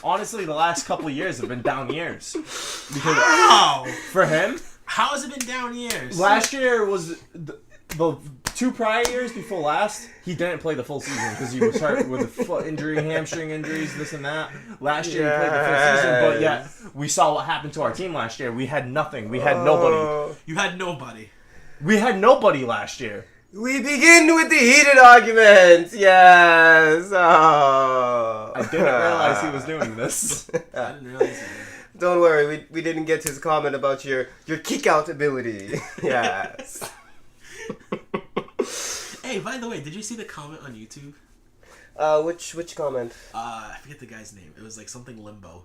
honestly, the last couple of years have been down years. Because How? for him, How has it been down years? last year was the 2 prior years before last. He didn't play the full season because he was hurt with a foot injury, hamstring injuries, this and that. Last year he played the full season, but yet we saw what happened to our team last year. We had nothing. We had nobody. You had nobody. We had nobody last year. We begin with the heated arguments. Yes. Oh. I didn't realize he was doing this. I didn't realize that. Don't worry, we didn't get his comment about your kick out ability. Yes. Hey, by the way, did you see the comment on YouTube? Which comment? I forget the guy's name. It was like something Limbo.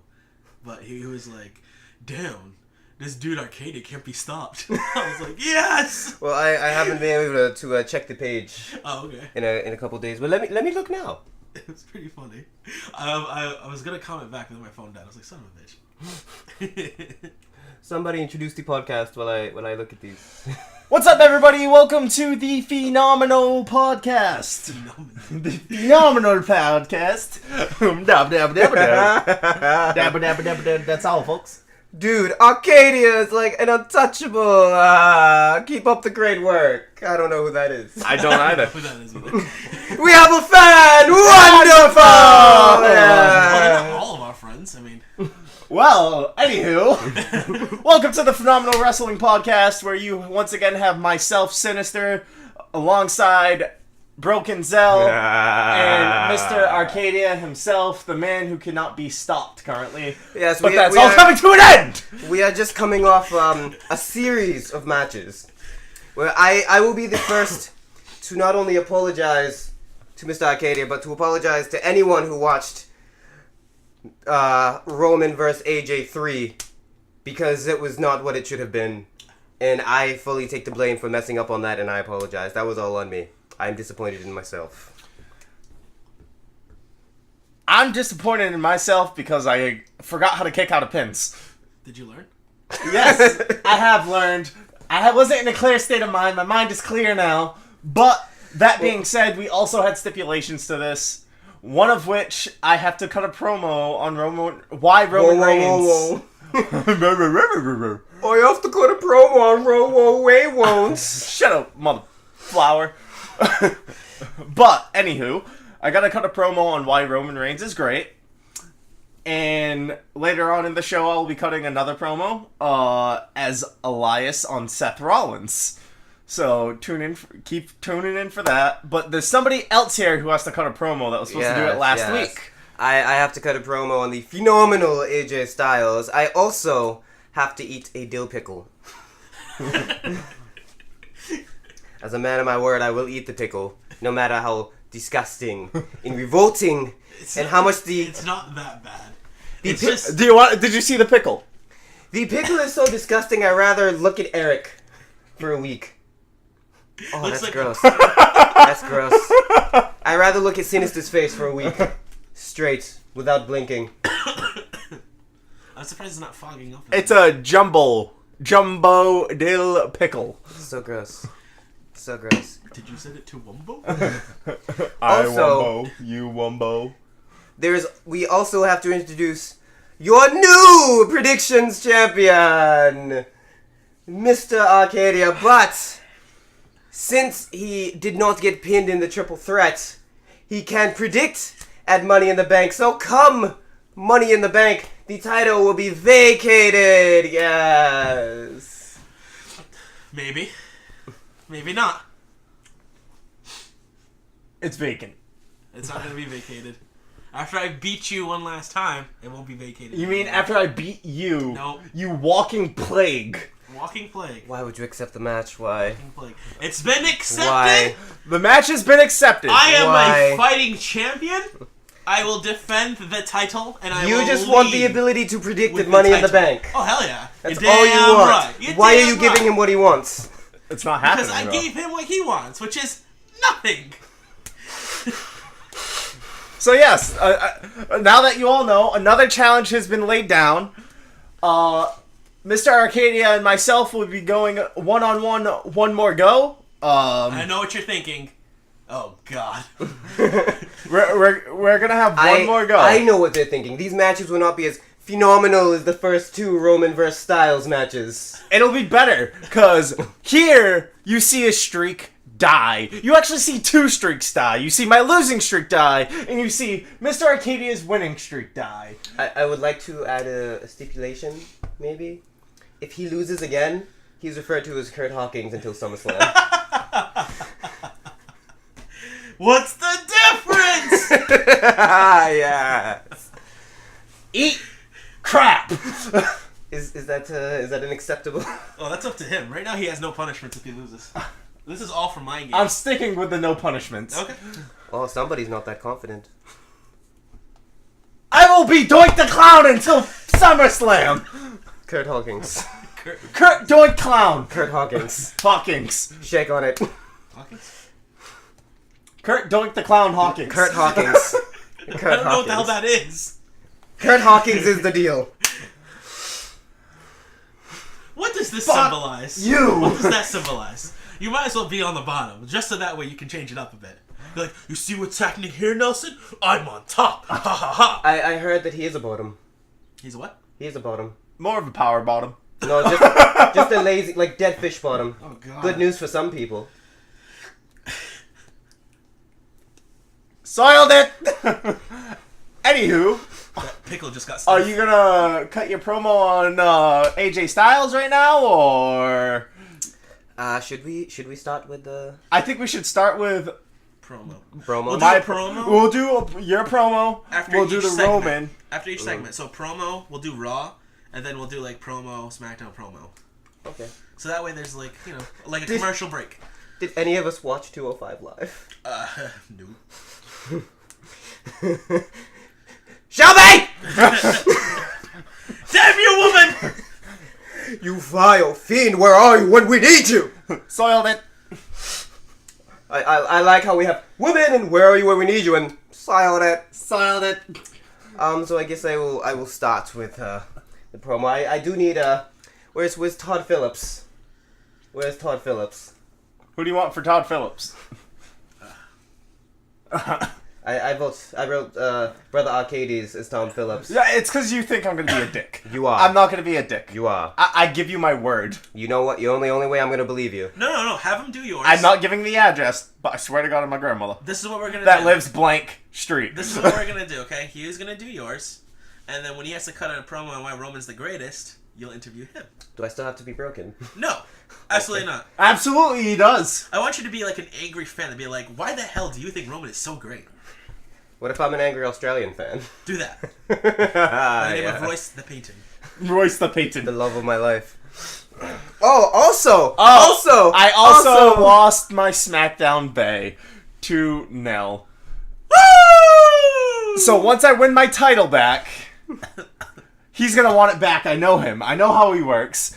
But he was like, damn, this dude Arcadia can't be stopped. I was like, yes! Well, I haven't been able to check the page Oh, okay. in a couple days, but let me look now. It was pretty funny. I was gonna comment back, and then my phone died. I was like, son of a bitch. Somebody introduce the podcast while I look at these. What's up, everybody? Welcome to the Phenomenal Podcast. The Phenomenal Podcast. That's all, folks. Dude, Arcadia is like an untouchable. Keep up the great work. I don't know who that is. I don't either. Who that is either. We have a fan! Wonderful! Well, Yeah. they're not all of our friends. I mean, Well, anywho, welcome to the Phenomenal Wrestling Podcast, where you once again have myself, Synyster, alongside Broken Zel, and MisterArcadia himself, the man who cannot be stopped currently. Yes, But we that's we all are- coming to an end! We are just coming off a series of matches where I will be the first to not only apologize to Mr. Arcadia, but to apologize to anyone who watched Roman vs. AJ 3, because it was not what it should have been. And I fully take the blame for messing up on that, and I apologize. That was all on me. I'm disappointed in myself. I'm disappointed in myself because I forgot how to kick out of pins. did you learn? Yes, I have learned. I wasn't in a clear state of mind. My mind is clear now. But that being said, we also had stipulations to this. One of which I have to cut a promo on why Roman Reigns. I have to cut a promo on Romo Way won't. Shut up, mother flower. But anywho, I gotta cut a promo on why Roman Reigns is great. And later on in the show, I'll be cutting another promo as Elias on Seth Rollins. So keep tuning in for that. But there's somebody else here who has to cut a promo that was supposed to do it last week. I have to cut a promo on the phenomenal AJ Styles. I also have to eat a dill pickle. As a man of my word, I will eat the pickle, no matter how disgusting and revolting, and how much the... It's not that bad. The It's pi- just... Did you see the pickle? The pickle is so disgusting, I'd rather look at Eric for a week. Oh, Looks that's like- gross. That's gross. I'd rather look at Synyster's face for a week. Straight, without blinking. I'm surprised it's not fogging up. It's a jumbo dill pickle. So gross. So gross. Did you send it to Wumbo? I Also- wumbo, you wumbo. We also have to introduce your new predictions champion, Mr. Arcadia. But since he did not get pinned in the triple threat, he can predict at Money in the Bank. So come Money in the Bank, the title will be vacated. Yes. Maybe. Maybe not. It's vacant. It's not going to be vacated. After I beat you one last time, it won't be vacated. You mean after I beat you? No. You walking plague. Walking Plague. Why would you accept the match? Why? Walking Plague. It's been accepted! Why? The match has been accepted. I am Why? a fighting champion. I will defend the title, and I will You just want the lead ability to predict with at Money in the title. Bank. Oh, hell yeah. That's You're all you damn want. Right. You're Why are damn you giving right. him what he wants? It's not happening. Because I though. gave him what he wants, which is nothing. So yes, now that you all know, another challenge has been laid down. Mr. Arcadia and myself will be going one-on-one, one more go. I know what you're thinking. Oh God. We're gonna have one more go. I know what they're thinking. These matches will not be as phenomenal as the first two Roman vs. Styles matches. It'll be better, because here you see a streak die. You actually see two streaks die. You see my losing streak die, and you see Mr. Arcadia's winning streak die. I would like to add a stipulation, maybe. If he loses again, he's referred to as Kurt Hawkins until SummerSlam. What's the difference? Yes. Eat crap! Is that an acceptable? Oh, that's up to him. Right now, he has no punishments if he loses. This is all for my game. I'm sticking with the no punishments. Okay. Oh, somebody's not that confident. I will be Doink the Clown until SummerSlam! Kurt Hawkins. Kurt Doink Clown! Kurt Hawkins. Hawkins. Shake on it. Hawkins? Kurt Doink the Clown Hawkins. Kurt Hawkins. I don't know what the hell that is. Kurt Hawkins is the deal. What does this Fuck symbolize? you! What does that symbolize? You might as well be on the bottom, just so that way you can change it up a bit. You're like, you see what's happening here, Nelson? I'm on top. Ha ha ha. I heard that he is a bottom. He's a what? He is a bottom. More of a power bottom. No, just a lazy, like dead fish bottom. Oh God. Good news for some people. Soiled it! Anywho, That pickle just got are stuck. you gonna cut your promo on AJ Styles right now, or Should we start with the I think we should start with promo? promo? We'll do my a promo? We'll do your promo. After we'll do each the segment. Roman. After each segment. So promo, we'll do Raw, and then we'll do like promo, SmackDown promo. Okay. So that way there's like, like a commercial break. Did any of us watch 205 Live? No. Shelby! Damn you, woman! You vile fiend, where are you when we need you? Soiled it. I like how we have women and where are you when we need you and silent it. Soiled it. So I guess I will start with the promo. I do need where's Todd Phillips? Where's Todd Phillips? Who do you want for Todd Phillips? I wrote Brother Arcades as Tom Phillips. Yeah, it's because you think I'm gonna be a dick. You are. I'm not gonna be a dick. You are. I give you my word. You know what? The only way I'm gonna believe you. No. Have him do yours. I'm not giving the address, but I swear to God, I'm my grandmother. This is what we're gonna That do. lives blank street. This is what we're gonna do, okay? He is gonna do yours, and then when he has to cut out a promo on why Roman's the greatest, you'll interview him. Do I still have to be broken? No, absolutely not. Absolutely, he does. I want you to be like an angry fan and be like, why the hell do you think Roman is so great? What if I'm an angry Australian fan? Do that. By the name of Yeah. Royce the Payton. Royce the Payton. The love of my life. Oh, also, I also lost my SmackDown Bay to Nell. Woo! So once I win my title back, he's gonna want it back. I know him. I know how he works.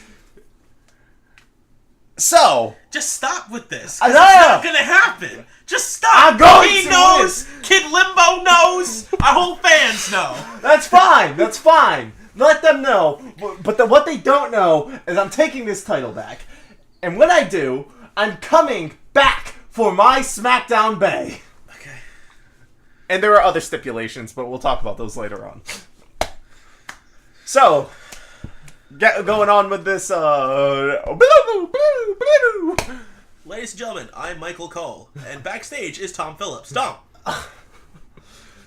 So Just stop with this. 'Cause I it's know. not gonna happen. Just stop. I'm going He to knows. Kid Limbo knows. Our whole fans know. that's fine. That's fine. Let them know. But what they don't know is I'm taking this title back, and when I do, I'm coming back for my SmackDown Bay. Okay. And there are other stipulations, but we'll talk about those later on. So, going on with this, Ladies and gentlemen, I'm Michael Cole, and backstage is Tom Phillips. Tom.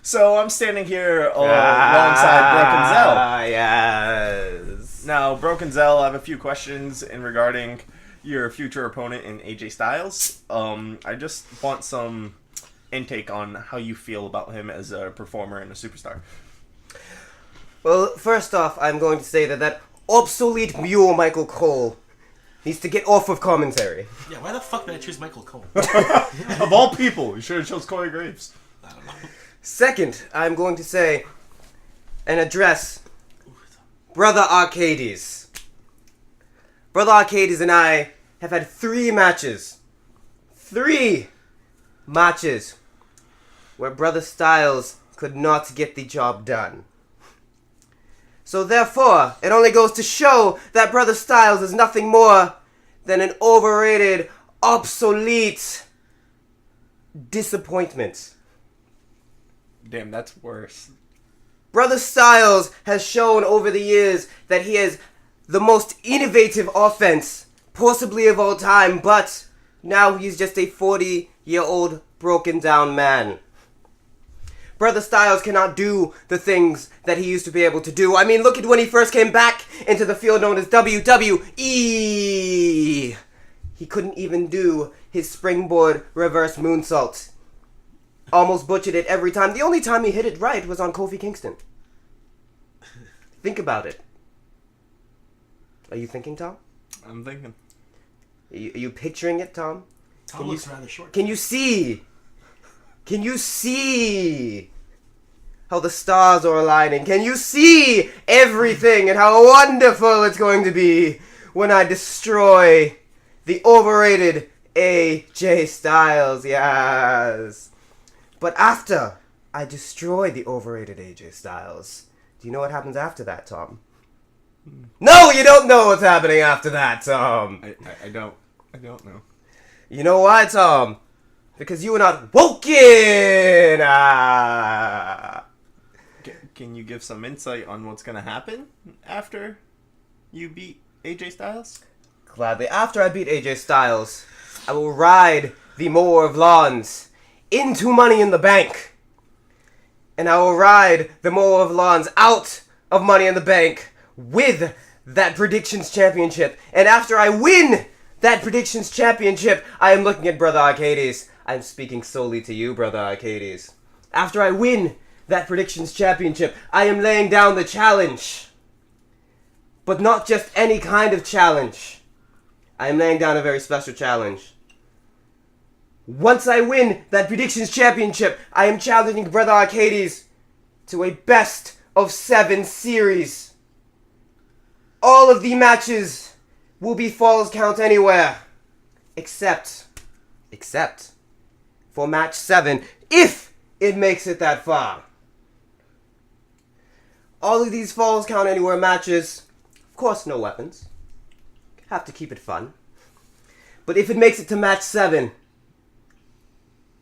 So I'm standing here alongside Broken Zel. Yes. Now, Broken Zel, I have a few questions in regarding your future opponent in AJ Styles. I just want some intake on how you feel about him as a performer and a superstar. Well, first off, I'm going to say that obsolete mule Michael Cole needs to get off of commentary. Yeah, why the fuck did I choose Michael Cole? Of all people, you should have chose Corey Graves. I don't know. Second, I'm going to say and address Brother Arcades. Brother Arcades and I have had 3 matches. 3 matches where Brother Styles could not get the job done. So therefore, it only goes to show that Brother Styles is nothing more than an overrated, obsolete disappointment. Damn, that's worse. Brother Styles has shown over the years that he has the most innovative offense possibly of all time, but now he's just a 40-year-old broken down man. Brother Styles cannot do the things that he used to be able to do. I mean, look at when he first came back into the field known as WWE. He couldn't even do his springboard reverse moonsault. Almost butchered it every time. The only time he hit it right was on Kofi Kingston. Think about it. Are you thinking, Tom? I'm thinking. Are you picturing it, Tom? Tom looks rather short. Can you see? Can you see how the stars are aligning? Can you see everything and how wonderful it's going to be when I destroy the overrated AJ Styles? Yes. But after I destroy the overrated AJ Styles, do you know what happens after that, Tom? No, you don't know what's happening after that, Tom. I don't know. You know why, Tom? Because you are not woken! Can you give some insight on what's going to happen after you beat AJ Styles? Gladly. After I beat AJ Styles, I will ride the Moor of Lawns into Money in the Bank. And I will ride the Moor of Lawns out of Money in the Bank with that Predictions Championship. And after I win that Predictions Championship, I am looking at Brother Arcades. I'm speaking solely to you, Brother Arcades. After I win that Predictions Championship, I am laying down the challenge. But not just any kind of challenge. I am laying down a very special challenge. Once I win that Predictions Championship, I am challenging Brother Arcades to a best of 7 series. All of the matches will be Falls Count Anywhere. Except for match 7, if it makes it that far. All of these Falls Count Anywhere matches, of course no weapons. Have to keep it fun. But if it makes it to match 7,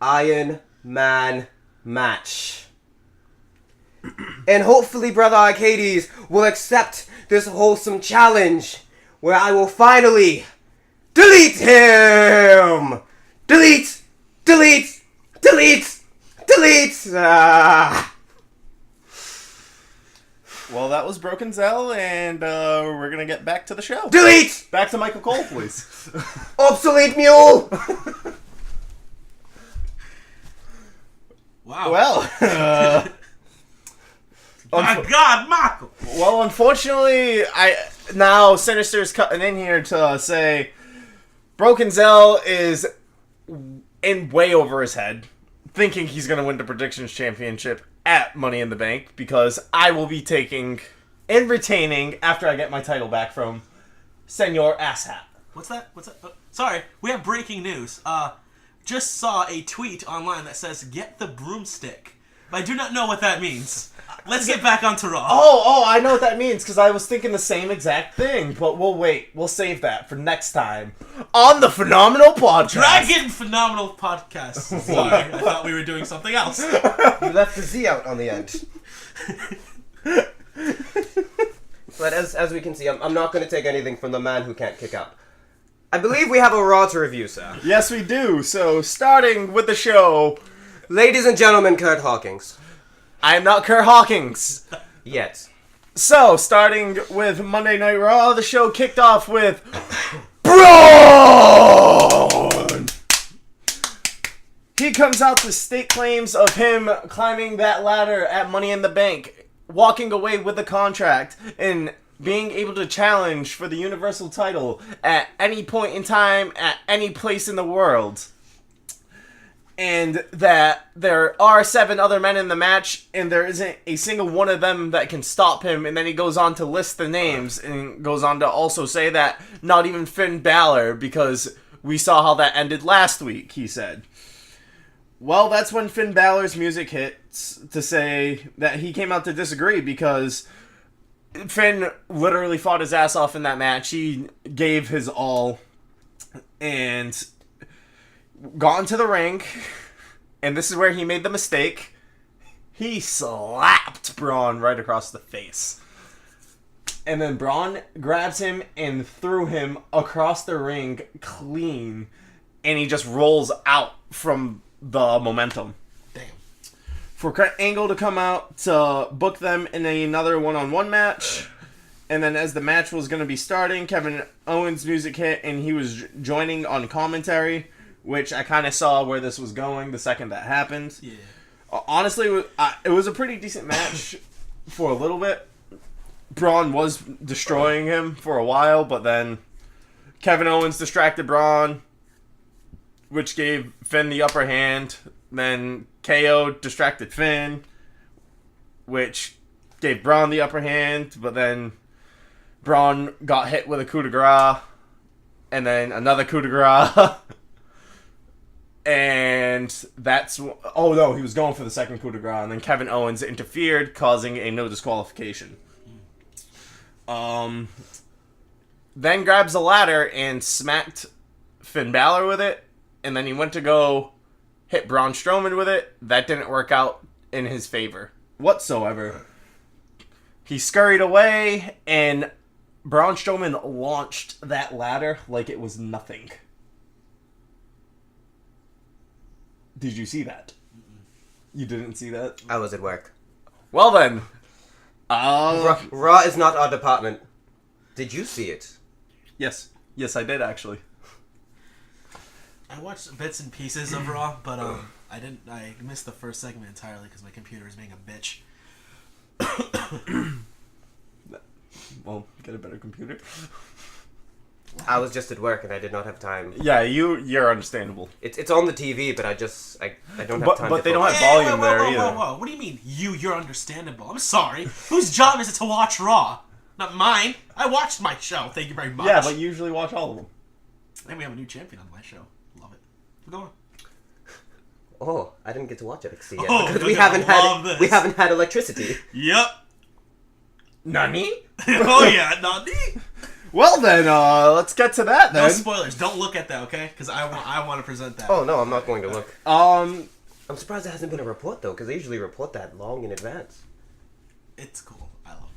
Iron Man match. And hopefully Brother Arcades will accept this wholesome challenge where I will finally delete him! Delete! Delete! Delete! Delete! Well, that was Broken Zel, and we're going to get back to the show. Delete! Back to Michael Cole, please. Obsolete mule! Wow. Well, my God, Michael! well, unfortunately, now Synyster's cutting in here to say Broken Zel is in way over his head, thinking he's going to win the Predictions Championship at Money in the Bank, because I will be taking and retaining after I get my title back from Senor Asshat. What's that? Sorry, we have breaking news. Just saw a tweet online that says, "Get the broomstick." But I do not know what that means. Let's get back onto Raw. Oh, I know what that means, because I was thinking the same exact thing, but we'll wait. We'll save that for next time on the Phenomenal Podcast. Dragon Phenomenal Podcast. Sorry, I thought we were doing something else. You left the Z out on the end. But as we can see, I'm not going to take anything from the man who can't kick out. I believe we have a Raw to review, sir. Yes, we do. So, starting with the show, Ladies and gentlemen, Kurt Hawkins. I am not Kurt Hawkins. Yet. So, starting with Monday Night Raw, the show kicked off with Braun! He comes out to state claims of him climbing that ladder at Money in the Bank, walking away with the contract, and being able to challenge for the Universal title at any point in time, at any place in the world. And that there are 7 other men in the match, and there isn't a single one of them that can stop him. And then he goes on to list the names, and goes on to also say that not even Finn Balor, because we saw how that ended last week, he said. Well, that's when Finn Balor's music hits to say that he came out to disagree, because Finn literally fought his ass off in that match. He gave his all and got into the ring And this is where he made the mistake. He slapped Braun right across the face. And then Braun grabs him and threw him across the ring clean. And he just rolls out from the momentum. Damn. For Kurt Angle to come out to book them in another one-on-one match. And then as the match was going to be starting, Kevin Owens' music hit and he was joining on commentary, which I kind of saw where this was going the second that happened. Yeah. Honestly, it was a pretty decent match for a little bit. Braun was destroying him for a while, but then Kevin Owens distracted Braun, which gave Finn the upper hand. Then KO distracted Finn, which gave Braun the upper hand, but then Braun got hit with a coup de grace, and then another coup de grace. And that's... Oh, no, he was going for the second coup de grace, and then Kevin Owens interfered, causing a no disqualification. Then grabs a ladder and smacked Finn Balor with it, and then he went to go hit Braun Strowman with it. That didn't work out in his favor whatsoever. He scurried away, and Braun Strowman launched that ladder like it was nothing. Did you see that? You didn't see that? I was at work. Well then. Raw is not our department. Did you see it? Yes. Yes, I did actually. I watched bits and pieces of Raw, but I missed the first segment entirely because my computer is being a bitch. Well, get a better computer. I was just at work and I did not have time. Yeah, you're understandable. It's on the TV, but I don't have time. But they don't have Hey, volume whoa, there whoa, either. whoa, whoa. What do you mean, you're understandable? I'm sorry. Whose job is it to watch Raw? Not mine. I watched my show. Thank you very much. Yeah, but you usually watch all of them. And we have a new champion on my show. Love it. Go on. Oh, I didn't get to watch NXT yet Oh, because you're we gonna love this. haven't had electricity. Yep. Nani? Oh yeah, Nani. Well then, let's get to that then. No spoilers. Don't look at that, okay? Because I want to present that. Oh no, I'm not going to look. Um, I'm surprised there hasn't been a report though, because they usually report that long in advance. It's cool. I love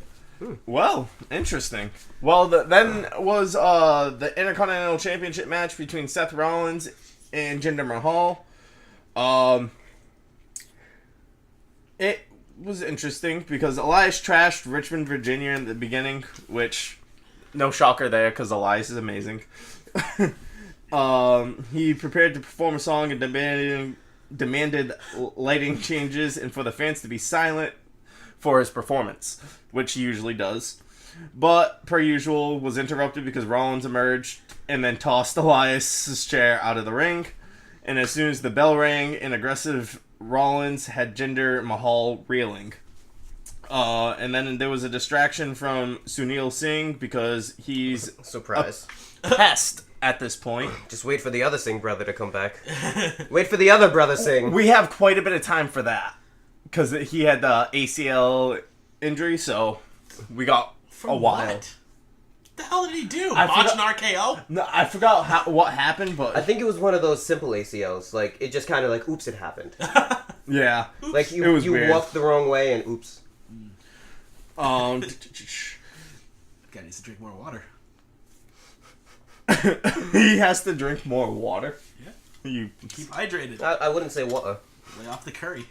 it. well, interesting. Well, then was the Intercontinental Championship match between Seth Rollins and Jinder Mahal. It was interesting because Elias trashed Richmond, Virginia in the beginning, which, no shocker there because Elias is amazing. He prepared to perform a song and demanded lighting changes and for the fans to be silent for his performance, which he usually does. But, per usual, was interrupted because Rollins emerged and then tossed Elias' chair out of the ring. And as soon as the bell rang, an aggressive Rollins had Jinder Mahal reeling. And then there was a distraction from Sunil Singh because he's Surprise. a pest at this point. Just wait for the other Singh brother to come back. Wait for the other brother Singh. We have quite a bit of time for that because he had the ACL injury, so we got a while. What the hell did he do? I Botch an forgot- RKO? No, I forgot what happened, but I think it was one of those simple ACLs. Like, it just kind of like, oops, it happened. yeah. Like, It was you weird. walked the wrong way and oops. Guy needs to drink more water. He has to drink more water. Yeah. You. Keep hydrated. I wouldn't say water. Lay off the curry.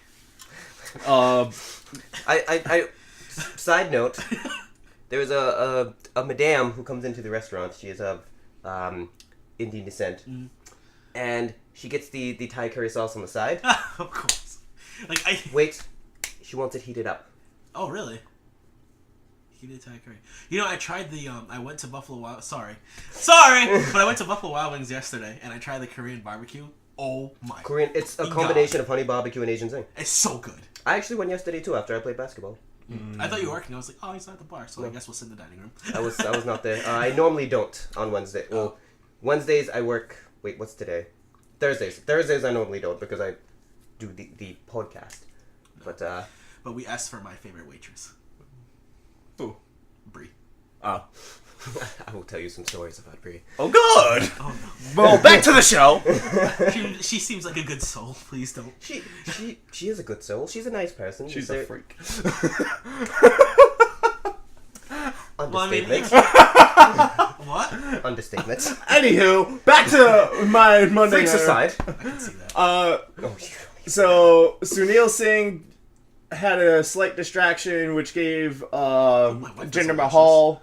I side note, there was a madame who comes into the restaurant. She is of Indian descent. And she gets the Thai curry sauce on the side. Of course. Like Wait, she wants it heated up. Oh really? He did Thai curry. You know, I tried the I went to Buffalo Wild. Sorry, but I went to Buffalo Wild Wings yesterday, and I tried the Korean barbecue. Oh my! Korean, it's a God. combination of honey barbecue and Asian zing. It's so good. I actually went yesterday too after I played basketball. I thought you were working. I was like, oh, he's not at the bar, so I guess we'll sit in the dining room. I was not there. I normally don't on Wednesday. Well, Wednesdays I work. Wait, what's today? Thursdays I normally don't because I do the podcast. But we asked for my favorite waitress, Ooh. Brie. Oh. will tell you some stories about Brie. Oh, good. Oh no. Well, back to the show. She seems like a good soul. Please don't. She is a good soul. She's a nice person. She's a freak. Understatement. What? Understatement. Anywho, back to my Monday. Freaks aside. I can see that. So Sunil Singh had a slight distraction, which gave my wife Jinder doesn't Mahal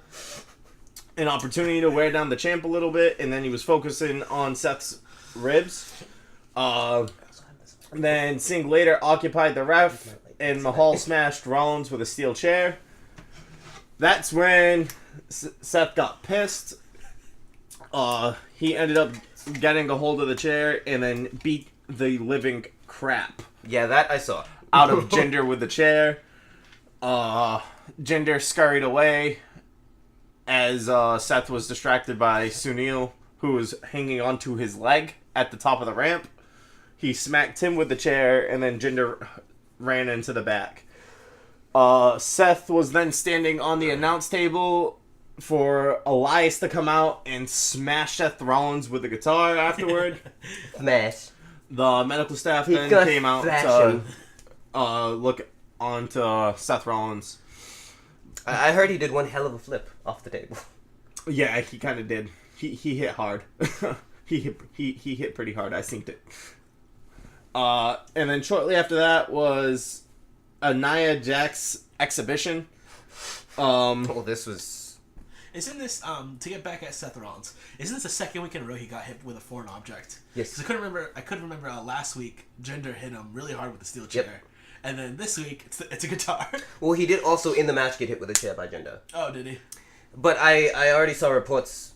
an opportunity to wear down the champ a little bit, and then he was focusing on Seth's ribs. Then Singh later occupied the ref, and Mahal smashed Rollins with a steel chair. That's when Seth got pissed. He ended up getting a hold of the chair and then beat the living crap Yeah, that I saw. out of Jinder with the chair. Jinder scurried away as Seth was distracted by Sunil, who was hanging onto his leg at the top of the ramp. He smacked him with the chair, and then Jinder ran into the back. Seth was then standing on the announce table for Elias to come out and smash Seth Rollins with the guitar afterward. Smash. The medical staff He then got came out fashion. to look onto Seth Rollins. I heard he did one hell of a flip off the table. Yeah, he kind of did. He hit hard. he hit pretty hard. I synced it. And then shortly after that was a Nia Jax exhibition. Well, this was... Isn't this to get back at Seth Rollins? Isn't this the second week in a row he got hit with a foreign object? Yes. 'Cause I couldn't remember last week Jinder hit him really hard with the steel chair, and then this week it's a guitar. Well, he did also in the match get hit with a chair by Jinder. Oh, did he? But I already saw reports.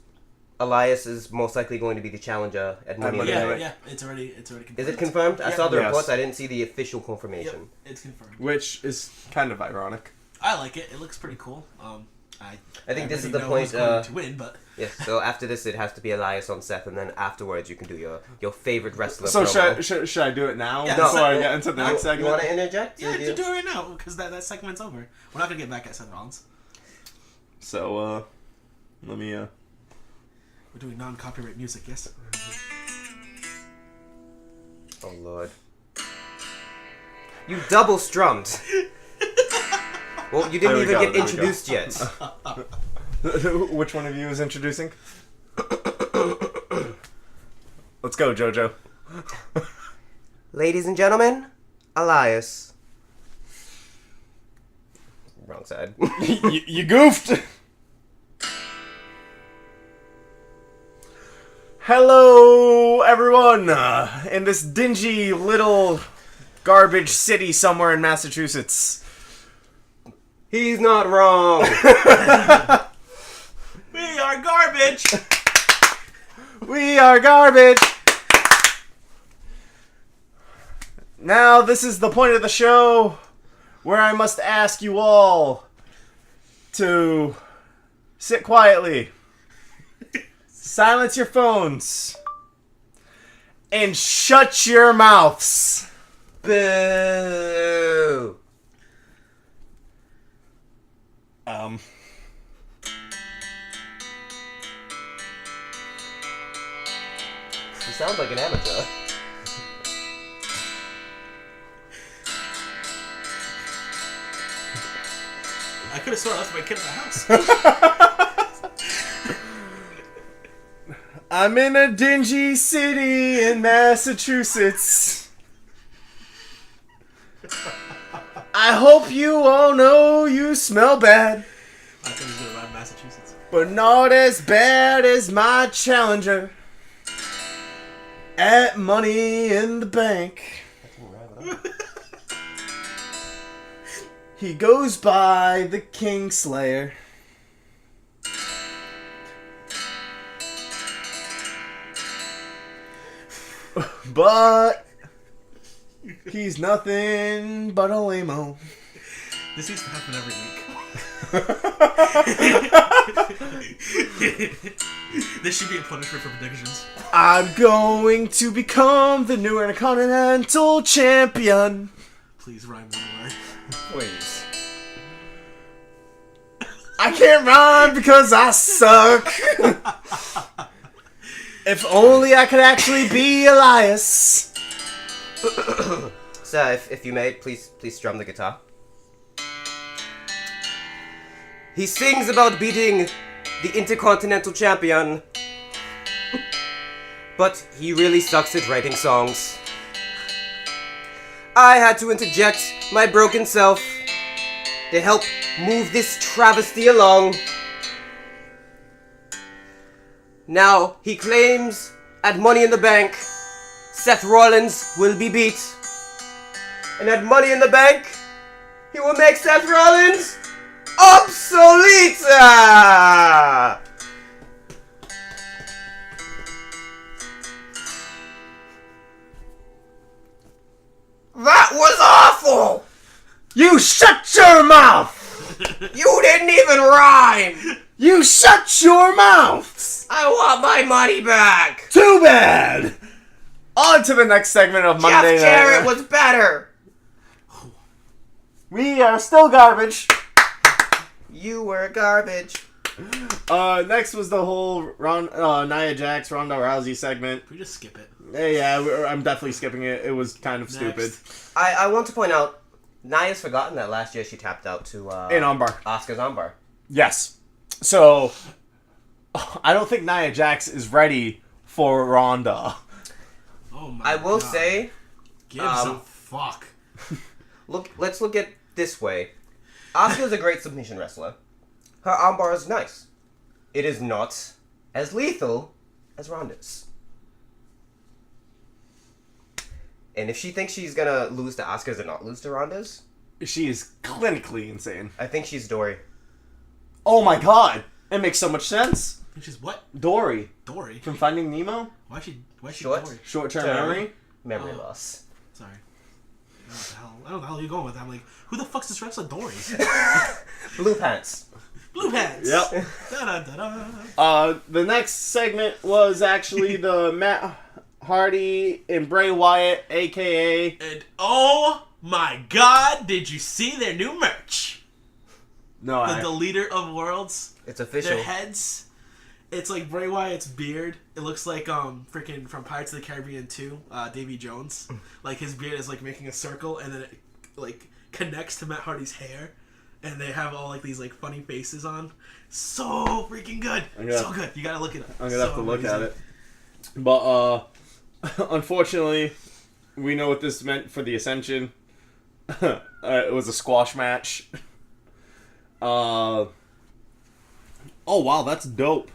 Elias is most likely going to be the challenger at Money in the Bank. Yeah, it's already confirmed. Is it confirmed? I saw the Yes. reports. I didn't see the official confirmation. Yep, it's confirmed. Which is kind of ironic. I like it. It looks pretty cool. I think this is the know point. who's going to win, but Yes. So after this, it has to be Elias on Seth, and then afterwards you can do your favorite wrestler. So promo. should I do it now Yeah, before no. I get into the next You segment? want to interject? yeah, You- do it right now because that segment's over. We're not gonna get back at Seth Rollins. So let me We're doing non-copyright music, yes. Oh Lord. You double strummed. Well, you didn't There we even go, get there we introduced yet. Which one of you is introducing? Let's go, JoJo. Ladies and gentlemen, Elias. Wrong side. you goofed. Hello, everyone, in this dingy little garbage city somewhere in Massachusetts. He's not wrong. We are garbage. We are garbage. Now, this is the point of the show where I must ask you all to sit quietly, silence your phones, and shut your mouths. Boo. You sound like an amateur. I could have sworn I left my kid at the house. I'm in a dingy city in Massachusetts. I hope you all know you smell bad, I couldn't do it around Massachusetts. but not as bad as my challenger at Money in the Bank. He goes by the Kingslayer. But he's nothing but a lame-o. This used to happen every week. This should be a punishment for predictions. I'm going to become the new Intercontinental Champion. Please rhyme one word. Please. I can't rhyme because I suck. If only I could actually be Elias. Sir, if you may, please strum the guitar. He sings about beating the Intercontinental Champion, but he really sucks at writing songs. I had to interject my broken self to help move this travesty along. Now, he claims at Money in the Bank, Seth Rollins will be beat. And at Money in the Bank, he will make Seth Rollins obsolete! That was awful! You shut your mouth! You didn't even rhyme! You shut your mouths! I want my money back! Too bad! On to the next segment of Monday Jeff Night. Jarrett was better! We are still garbage. You were garbage. Next was the whole Nia Jax, Ronda Rousey segment. Can we just skip it? Yeah, I'm definitely skipping it. It was kind of stupid. I want to point out, Nia's forgotten that last year she tapped out to In Armbar. Asuka's armbar. Yes. So, I don't think Nia Jax is ready for Ronda. Oh my I will God. say, Gives a fuck. let's look at this way. Asuka's a great submission wrestler. Her armbar is nice. It is not as lethal as Ronda's. And if she thinks she's gonna lose to Asuka's and not lose to Ronda's, She is clinically insane. I think she's Dory. Oh my god! It makes so much sense. Which is what? Dory. Dory? From Finding Nemo? Why she Short? Dory? Short-term Term. memory? Memory Oh. loss. Sorry. I don't know the hell you're going with that. I'm like, who the fuck's this wrestler Dory? Blue pants. Blue pants. Yep. Da-da-da-da. The next segment was actually the Matt Hardy and Bray Wyatt, a.k.a. And oh my God, did you see their new merch? No, The Deleter of Worlds. It's official. Their heads. It's like Bray Wyatt's beard. It looks like freaking from Pirates of the Caribbean 2, Davy Jones. Like his beard is like making a circle, and then it like connects to Matt Hardy's hair, and they have all like these like funny faces on. So freaking good. So good. You gotta look it up. I'm gonna have to look at it. But unfortunately, we know what this meant for the Ascension. It was a squash match. Oh wow, that's dope.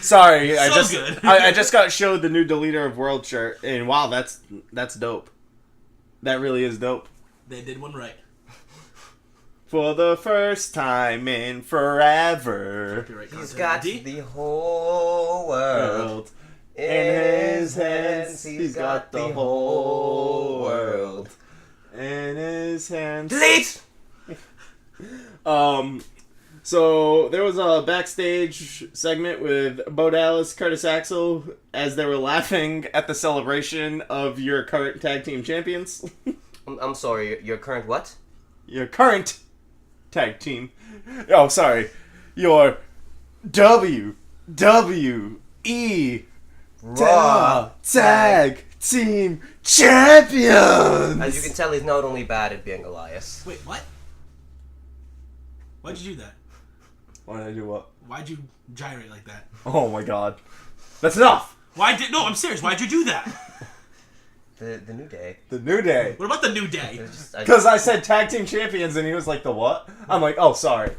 Sorry, So I just good. I just got showed the new Deleter of World shirt, and wow, that's dope. That really is dope. They did one right. For the first time in forever, Copyright He's content. got D? the whole world in his hands. He's got the whole world in his hands. Delete! So there was a backstage segment with Bo Dallas, Curtis Axel, as they were laughing at the celebration of your current tag team champions. I'm sorry, your current what? Your current tag team. Oh, sorry. Your WWE Raw Tag Team Champions! As you can tell, he's not only bad at being Elias. Wait, what? Why'd you do that? Why did I do what? Why'd you gyrate like that? Oh my god. That's enough! No, I'm serious. Why'd you do that? The New Day. The New Day. What about the New Day? It was just- Because I said tag team champions and he was like, the what? I'm like, oh, sorry.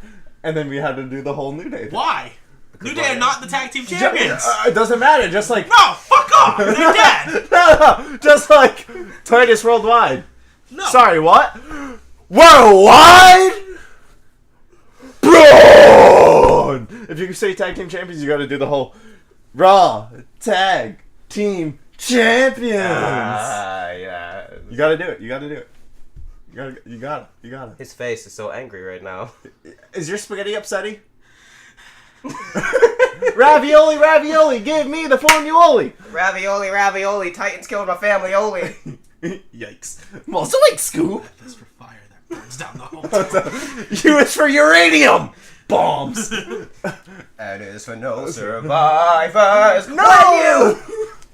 And then we had to do the whole New Day thing. Why? New Day why? are not the tag team champions. It doesn't matter, just like... No, fuck off. They're dead. No, just like Titus Worldwide. No. Sorry, what? Worldwide? Braun! If you can say tag team champions, you gotta do the whole Raw Tag Team Champions. Yeah. You gotta do it. You gotta do it. You got it. His face is so angry right now. Is your spaghetti upsetty? Ravioli, give me the formuoli. Ravioli, Titans killed my family, Oli. Yikes. Mozaik scoop. That's for fire that burns down the whole U is for uranium bombs. And is for no survivors. No!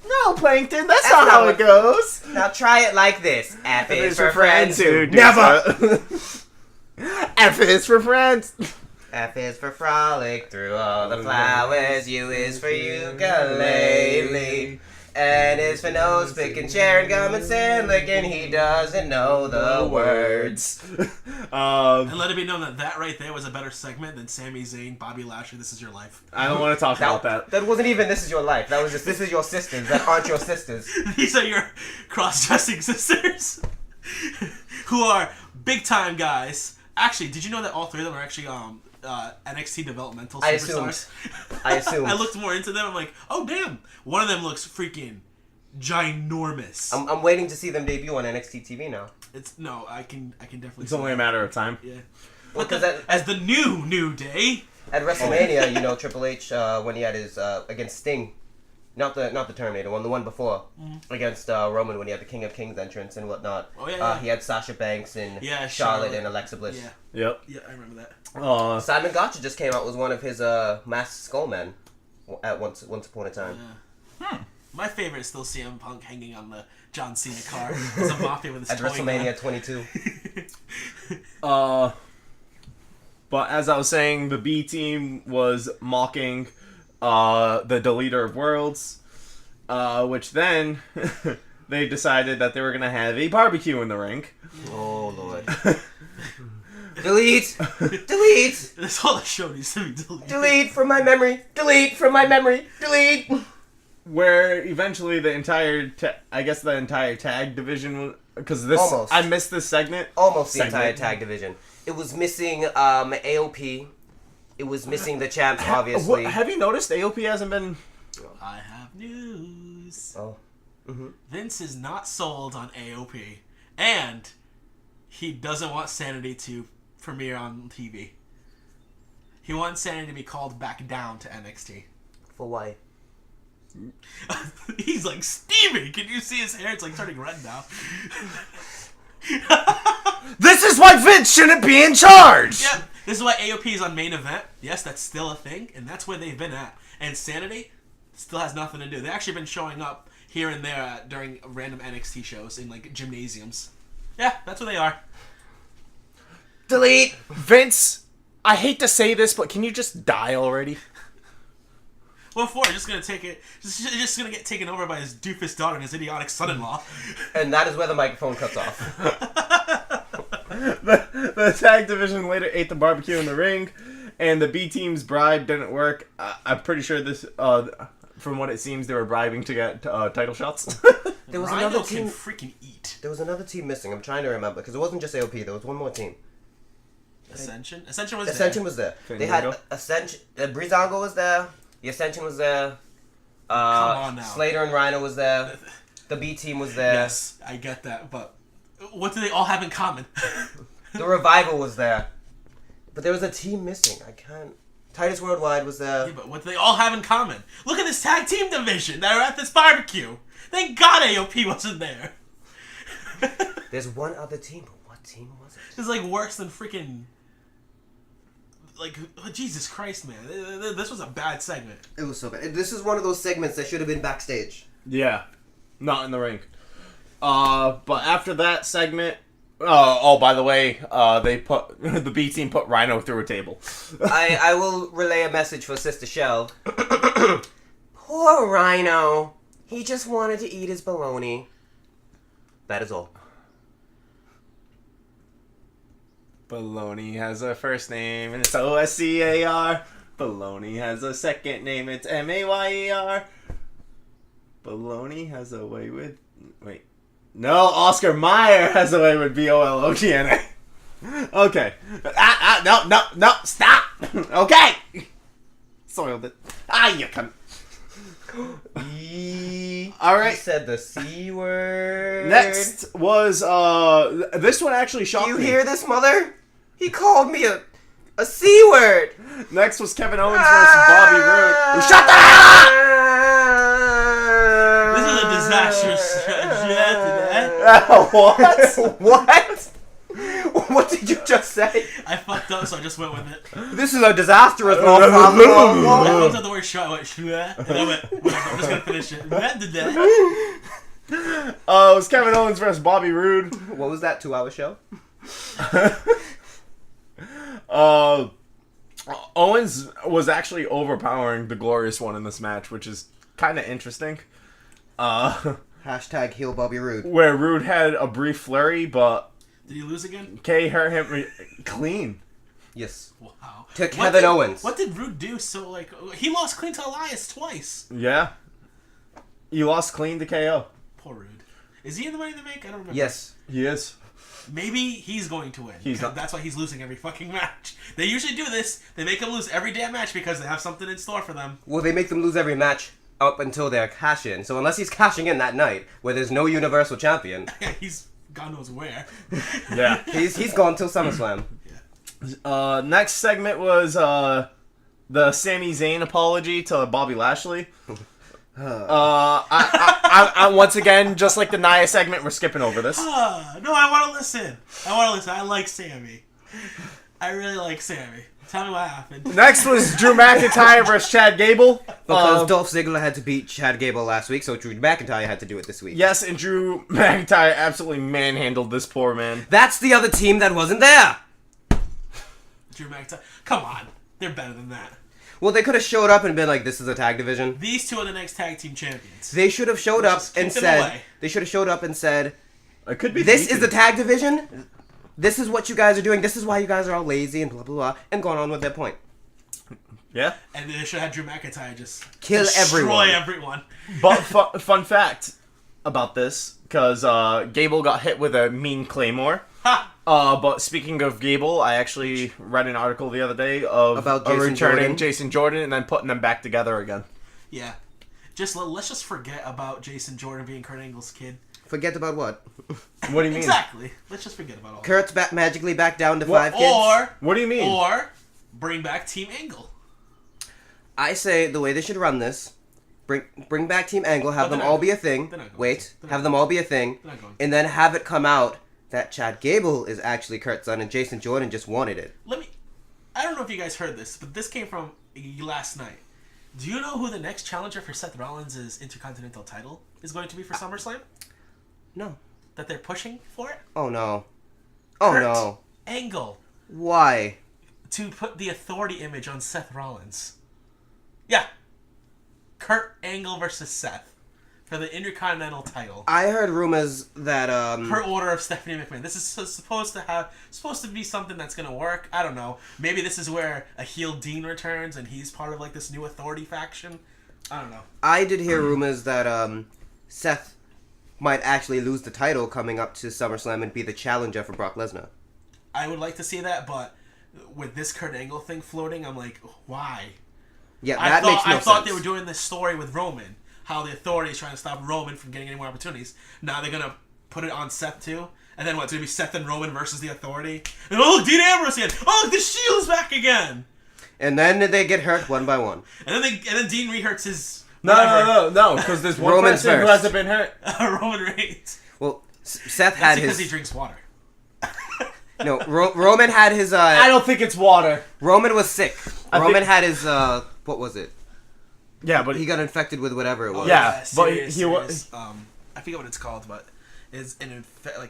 No, Plankton, that's not how it goes. Now try it like this. F is for friends who never. F is for friends. F is for frolic through all the flowers. U is for ukulele. N is for nose picking, chewing gum and sand licking. He doesn't know the words. And let it be known that right there was a better segment than Sami Zayn, Bobby Lashley, This Is Your Life. I don't want to talk about that. That wasn't even This Is Your Life. That was just This Is Your Sisters. That aren't your sisters. These are your cross-dressing sisters who are big-time guys. Actually, did you know that all three of them are actually NXT developmental superstars? I assumed. I looked more into them. I'm like, oh damn, one of them looks freaking ginormous. I'm waiting to see them debut on NXT TV now. I can definitely. It's only a matter of time. Yeah. Well, But as the new day. At WrestleMania, Triple H when he had his against Sting, not the Terminator one, the one before, against Roman when he had the King of Kings entrance and whatnot. Oh yeah. He had Sasha Banks and Charlotte and Alexa Bliss. Yeah. Yep. Yeah, I remember that. Simon Gotcha just came out with one of his masked Skullmen at once upon a time. My favorite is still CM Punk hanging on the John Cena car as a mafia with his At toy WrestleMania gun. 22. But as I was saying, the B team was mocking the Deleter of Worlds, which then they decided that they were going to have a barbecue in the ring. Oh, Lord. Delete! Delete! That's all the show needs to be deleted. Delete from my memory! Delete from my memory! Delete! Where eventually the entire tag division, because this Almost. I missed this segment. Almost the entire tag division. It was missing AOP. It was missing the champs, obviously. Have you noticed AOP hasn't been... I have news. Oh. Mm-hmm. Vince is not sold on AOP, and he doesn't want Sanity to premiere on TV. He wants Sanity to be called back down to NXT. For why? He's like, Stevie, can you see his hair? It's like turning red now. This is why Vince shouldn't be in charge! Yeah, this is why AOP is on main event. Yes, that's still a thing, and that's where they've been at. And Sanity still has nothing to do. They've actually been showing up here and there during random NXT shows in like gymnasiums. Yeah, that's where they are. Delete! Vince, I hate to say this, but can you just die already? What for? Just gonna take it. Just gonna get taken over by his doofus daughter and his idiotic son-in-law. And that is where the microphone cuts off. The tag division later ate the barbecue in the ring, and the B team's bribe didn't work. I'm pretty sure this, from what it seems, they were bribing to get title shots. There was Rhino another can team. freaking eat. There was another team missing. I'm trying to remember because it wasn't just AOP. There was one more team. Ascension. Ascension was Ascension there. was there. Fandango? They had Ascension. Breezango was there. The Ascension was there. Come on now. Slater and Rhino was there. The B team was there. Yes, I get that, but what do they all have in common? The Revival was there. But there was a team missing. I can't. Titus Worldwide was there. Yeah, but what do they all have in common? Look at this tag team division that are at this barbecue. Thank God AOP wasn't there. There's one other team, but what team was it? It's like worse than freaking. Like, oh, Jesus Christ, man. This was a bad segment. It was so bad. This is one of those segments that should have been backstage. Yeah, not in the ring. But after that segment, by the way, they put the B team put Rhino through a table. I will relay a message for Sister Shell. Poor Rhino. He just wanted to eat his bologna. That is all. Baloney has a first name and it's OSCAR. Baloney has a second name, it's MAYER. Baloney has a way with... Wait. No, Oscar Mayer has a way with BOLOGNA. Okay. No, stop! Okay! Soiled it. You cunt. Alright. He said the C word. Next was, this one actually shocked Do you me. hear this, mother? He called me a C word. Next was Kevin Owens versus Bobby Roode. Shut the hell up! This is a disastrous What? What? What did you just say? I fucked up, so I just went with it. This is a disastrous I motherfucker. fucked up the word shot. I went shua, and I went. Whatever, I'm just gonna finish it. What did that? It was Kevin Owens versus Bobby Roode. What was that 2-hour show? Owens was actually overpowering the Glorious One in this match, which is kind of interesting. Hashtag heel Bobby Roode. Where Roode had a brief flurry, but Did he lose again? Kay hurt him clean. Yes. Wow. To Kevin Owens. What did Roode do? So like, he lost clean to Elias twice. Yeah. You lost clean to KO. Poor Roode. Is he in the Money in the Bank? I don't remember. Yes. He is. Maybe he's going to win. He's not. That's why he's losing every fucking match. They usually do this. They make him lose every damn match because they have something in store for them. Well, they make them lose every match up until their cash in. So unless he's cashing in that night, where there's no Universal Champion, He's God knows where. Yeah. he's gone till SummerSlam. Next segment was the Sami Zayn apology to Bobby Lashley. I once again, just like the Nia segment, we're skipping over this. No, I want to listen. I like Sammy. I really like Sammy. Tell me what happened. Next was Drew McIntyre versus Chad Gable. Because Dolph Ziggler had to beat Chad Gable last week, so Drew McIntyre had to do it this week. Yes, and Drew McIntyre absolutely manhandled this poor man. That's the other team that wasn't there. Drew McIntyre. Come on. They're better than that. Well, they could have showed up and been like, "This is a tag division." These two are the next tag team champions. They should have showed up Just and keep them said, away. "They should have showed up and said, It could be this is the tag division. This is what you guys are doing. This is why you guys are all lazy and blah blah blah," and gone on with their point. Yeah. And they should have had Drew McIntyre just Kill destroy everyone. everyone. But fun fact about this, because Gable got hit with a mean claymore. Ha! But speaking of Gable, I actually read an article the other day of About Jason returning Jordan. Jason Jordan and then putting them back together again. Yeah. Let's just forget about Jason Jordan being Kurt Angle's kid. Forget about what? What do you mean? Exactly. Let's just forget about all that. Kurt's magically back down to What? 5 kids. What do you mean? Or bring back Team Angle. I say the way they should run this, bring back Team Angle, have But them they're all not be a thing. they're not going Wait, to. They're have not them all be a thing, They're not going to. and then have it come out that Chad Gable is actually Kurt's son and Jason Jordan just wanted it. I don't know if you guys heard this, but this came from last night. Do you know who the next challenger for Seth Rollins' Intercontinental title is going to be for SummerSlam? No. That they're pushing for it? Oh no. Oh Kurt no. Angle. Why? To put the authority image on Seth Rollins. Yeah. Kurt Angle versus Seth for the Intercontinental title. I heard rumors that Per order of Stephanie McMahon. This is supposed to be something that's gonna work. I don't know. Maybe this is where a heel Dean returns and he's part of like this new authority faction. I don't know. I did hear rumors that Seth might actually lose the title coming up to SummerSlam and be the challenger for Brock Lesnar. I would like to see that, but with this Kurt Angle thing floating, I'm like, why? Yeah, that makes no sense. I thought they were doing this story with Roman. How the authority is trying to stop Roman from getting any more opportunities. Now they're gonna put it on Seth too, and then what's gonna be Seth and Roman versus the authority? And Dean Ambrose again. Oh, the Shield's back again. And then they get hurt one by one. And then Dean rehurts his. No, because there's one Roman's person who first. hasn't been hurt. Roman Reigns. Well, Seth That's had because his. he drinks water. No, Roman had his. I don't think it's water. Roman was sick. I Roman think- had his. What was it? Yeah, but He got infected with whatever it was. Yeah, but serious, he was- serious. I forget what it's called, but it's an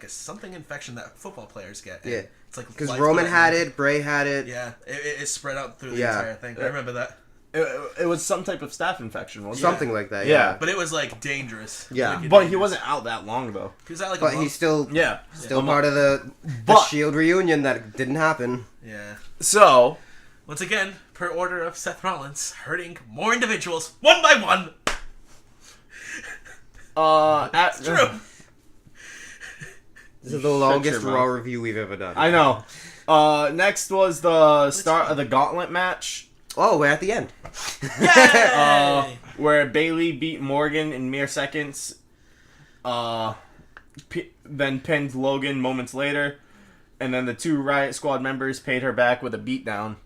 something infection that football players get. And Yeah. it's like Because life-threatening. Roman had it, Bray had it. Yeah, it spread out through the Yeah. entire thing. I remember that. it was some type of staph infection, wasn't Something like that. Yeah. But it was like dangerous. Yeah. it? But he wasn't out that long though. He was at like a But month. he's still Yeah. part of the But- Shield reunion that didn't happen. Yeah. So Once again, per order of Seth Rollins, hurting more individuals one by one. it's True. This is the longest your Raw mouth. review we've ever done. I know. Next was the start of the gauntlet match. Oh, we're at the end. Yay! Where Bailey beat Morgan in mere seconds. Then pinned Logan moments later. And then the two Riot Squad members paid her back with a beatdown.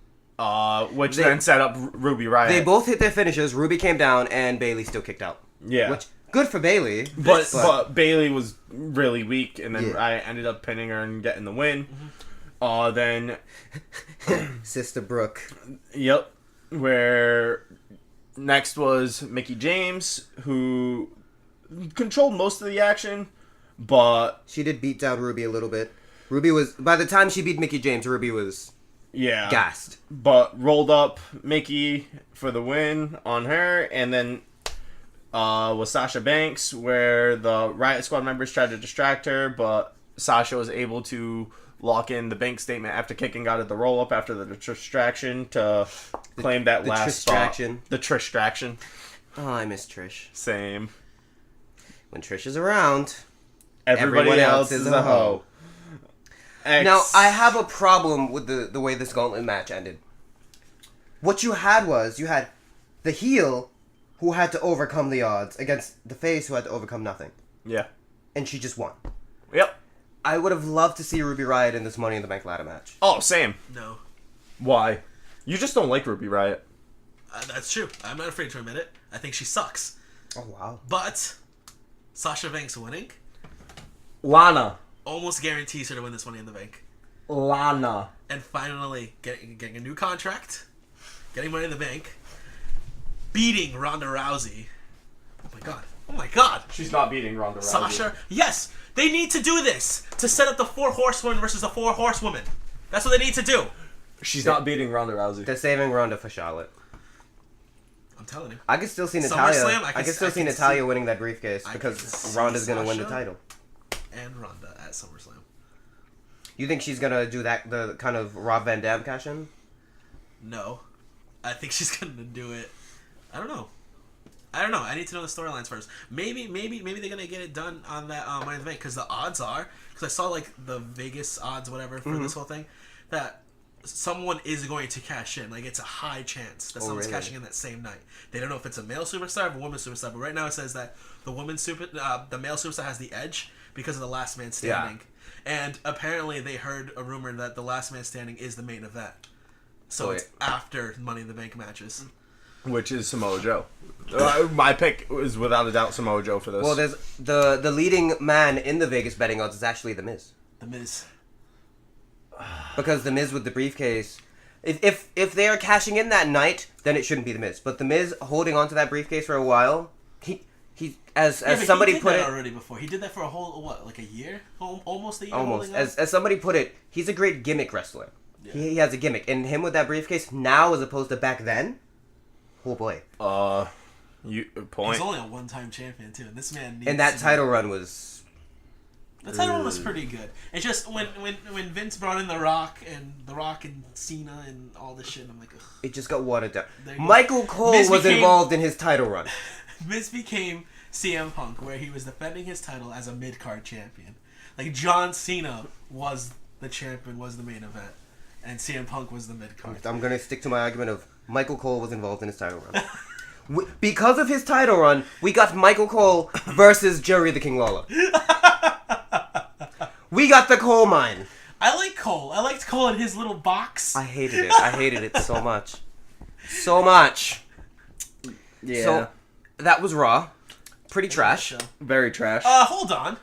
Which then set up Ruby Riot. They both hit their finishes. Ruby came down, and Bailey still kicked out. Yeah. Which, good for Bailey. But Bailey was really weak, and then Yeah. Riot ended up pinning her and getting the win. Then, Sister Brooke. yep, where next was Mickey James, who controlled most of the action, but She did beat down Ruby a little bit. Ruby was, by the time she beat Mickey James, Ruby was yeah, gassed. but rolled up Mickey for the win on her, and then was Sasha Banks, where the Riot Squad members tried to distract her, but Sasha was able to lock in the bank statement after kicking out of the roll up after the distraction to claim that the last spot. Tristraction. The Tristraction. Oh, I miss Trish. Same. When Trish is around, Everybody everyone else is a hoe. Now, I have a problem with the way this gauntlet match ended. What you had the heel who had to overcome the odds against the face who had to overcome nothing. Yeah. And she just won. Yep. I would have loved to see Ruby Riott in this Money in the Bank ladder match. Oh, same. No. Why? You just don't like Ruby Riott. That's true. I'm not afraid to admit it. I think she sucks. Oh, wow. But Sasha Banks winning Lana. almost guarantees her to win this Money in the Bank. Lana. And finally getting a new contract, getting Money in the Bank, beating Ronda Rousey. Oh my god. Oh my god. She's not beating Ronda Rousey. Sasha. Yes. They need to do this to set up the 4 horsewomen versus the 4 horsewomen. That's what they need to do. She's not beating Ronda Rousey. They're saving Ronda for Charlotte. I'm telling you. I could still see Natalia. SummerSlam, I could still see Natalia winning that briefcase I because can see Ronda's gonna win the Sasha. title. And Ronda at SummerSlam. You think she's gonna do that, the kind of Rob Van Dam cash in? No. I think she's gonna do it. I don't know. I need to know the storylines first. Maybe they're gonna get it done on that Money in the Bank because the odds are, because I saw like the Vegas odds whatever for this whole thing, that someone is going to cash in. Like it's a high chance that someone's really? cashing in that same night. They don't know if it's a male superstar or a woman superstar, but right now it says that the male superstar has the edge because of the last man standing. Yeah. And apparently they heard a rumor that the last man standing is the main event. So it's after Money in the Bank matches. Which is Samoa Joe. My pick is without a doubt Samoa Joe for this. Well, there's the leading man in the Vegas betting odds is actually The Miz. The Miz. Because The Miz with the briefcase, if they are cashing in that night, then it shouldn't be The Miz. But The Miz holding onto that briefcase for a while, he as somebody he did put that it already before. He did that for a whole like a year, almost a year. almost holding on? as somebody put it, he's a great gimmick wrestler. Yeah. He has a gimmick, and him with that briefcase now as opposed to back then. Oh boy! You point. He's only a one-time champion too, and this man needs And that title run was. The title run was pretty good. It's just when Vince brought in The Rock and Cena and all this shit, I'm like, ugh. It just got watered down. There you go. Michael Cole Miz was became- involved in his title run. Miz became CM Punk, where he was defending his title as a mid-card champion. Like John Cena was the champion, was the main event, and CM Punk was the mid-card. I'm gonna stick to my argument of Michael Cole was involved in his title run. Because of his title run, we got Michael Cole versus Jerry the King Lawler. We got the coal mine. I like Cole. I liked Cole in his little box. I hated it. I hated it so much. So much. Yeah. So, that was Raw. Pretty trash. Show. Very trash. Hold on.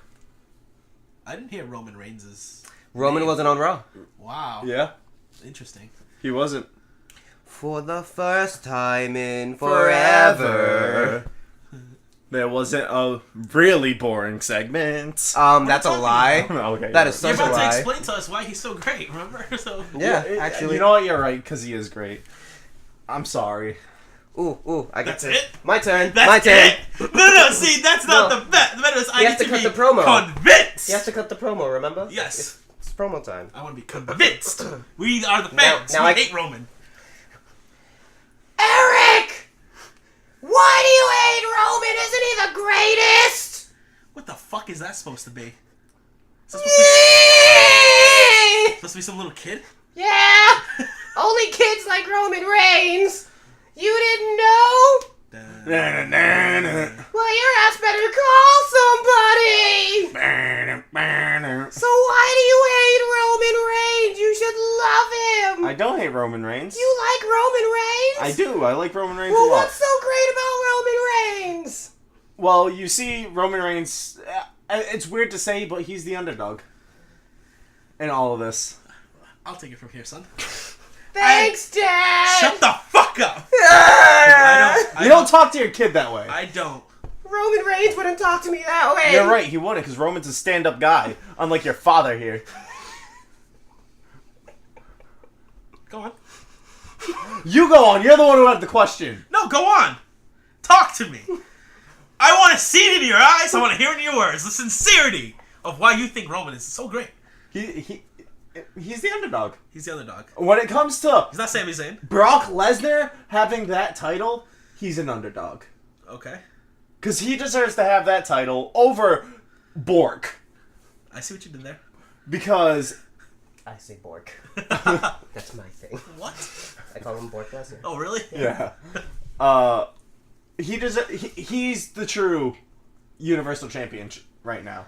I didn't hear Roman Reigns' Roman name. wasn't on Raw. Wow. Yeah. Interesting. He wasn't. For the first time in forever. There wasn't a really boring segment. That's a talking lie. Okay. That is You're such a about to lie. explain to us why he's so great, remember? So Yeah, actually. You know what? You're right, because he is great. I'm sorry. Ooh, I get That's to... it? My turn. That's My turn. it. No, see, that's not No. the bet. The bet is I He need has to to cut be the promo. convinced. He has to cut the promo, remember? Yes. It's promo time. I want to be convinced. We are the Now- fans. now we I- hate Roman. Eric! Why do you hate Roman? Isn't he the greatest? What the fuck is that supposed to be? Is that supposed to be some little kid? Yeah! Only kids like Roman Reigns. You didn't know? Well, your ass better call somebody. So why do you hate Roman Reigns? You should love him. I don't hate Roman Reigns. You like Roman Reigns? I do. I like Roman Reigns Well, a lot. what's so great about Roman Reigns? Well, you see, Roman Reigns, it's weird to say, but he's the underdog in all of this. I'll take it from here, son. Thanks, Dad! Shut the fuck up! You don't talk to your kid that way. I don't. Roman Reigns wouldn't talk to me that way. You're right, he wouldn't, because Roman's a stand-up guy, unlike your father here. Go on. You go on, you're the one who had the question. No, go on. Talk to me. I want to see it in your eyes. I want to hear it in your words. The sincerity of why you think Roman is so great. He's the underdog. He's the underdog. When it comes to He's not Sami Zayn. Brock Lesnar having that title, he's an underdog. Okay. Because he deserves to have that title over Bork. I see what you did there. Because... I say Bork. That's my thing. What? I call him Bork Lesnar. Oh, really? Yeah. He's the true Universal Champion right now.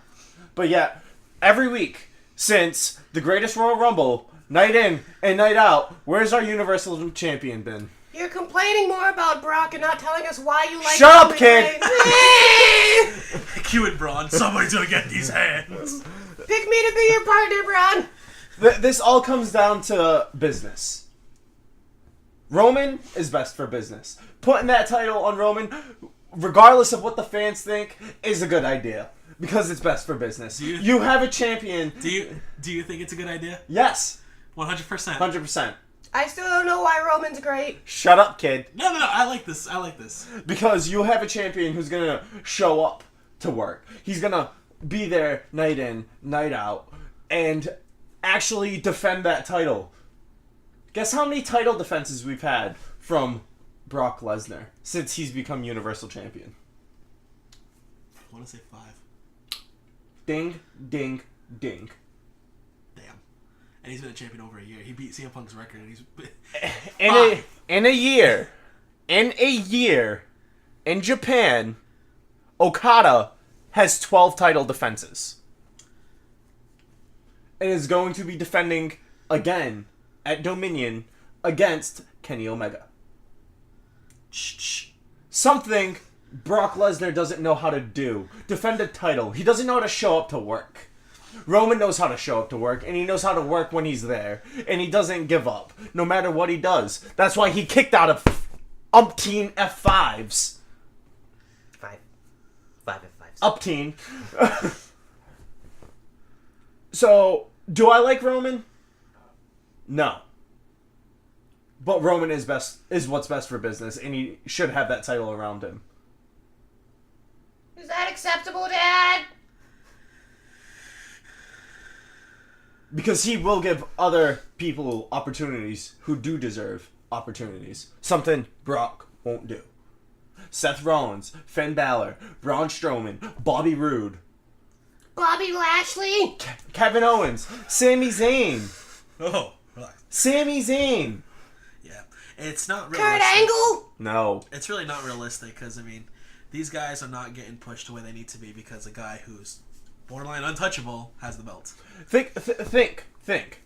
But yet, every week, since the Greatest Royal Rumble, night in and night out, where's our Universal Champion been? You're complaining more about Brock and not telling us why you like Shut up, Roman kid! Reigns. Cue it, Braun. Somebody's gonna get these hands. Pick me to be your partner, Braun. This all comes down to business. Roman is best for business. Putting that title on Roman, regardless of what the fans think, is a good idea. Because it's best for business. You have a champion. Do you think it's a good idea? Yes. 100%. 100%. I still don't know why Roman's great. Shut up, kid. No. I like this. Because you have a champion who's going to show up to work. He's going to be there night in, night out, and actually defend that title. Guess how many title defenses we've had from Brock Lesnar since he's become Universal Champion? I want to say 5. Ding, ding, ding. Damn. And he's been a champion over a year. He beat CM Punk's record, and he's... In a year, in Japan, Okada has 12 title defenses. And is going to be defending again at Dominion against Kenny Omega. Shh. Something Brock Lesnar doesn't know how to do. Defend a title. He doesn't know how to show up to work. Roman knows how to show up to work, and he knows how to work when he's there. And he doesn't give up, no matter what he does. That's why he kicked out of umpteen F5s. 5 F5s. Upteen. So, do I like Roman? No. But Roman is what's best for business, and he should have that title around him. Is that acceptable, Dad? Because he will give other people opportunities who do deserve opportunities. Something Brock won't do. Seth Rollins, Finn Balor, Braun Strowman, Bobby Roode, Bobby Lashley? Kevin Owens, Sami Zayn. Oh, relax. Sami Zayn. Yeah. It's not Kurt realistic. Angle? No. It's really not realistic, because, I mean, these guys are not getting pushed the way they need to be because a guy who's borderline untouchable has the belt. Think.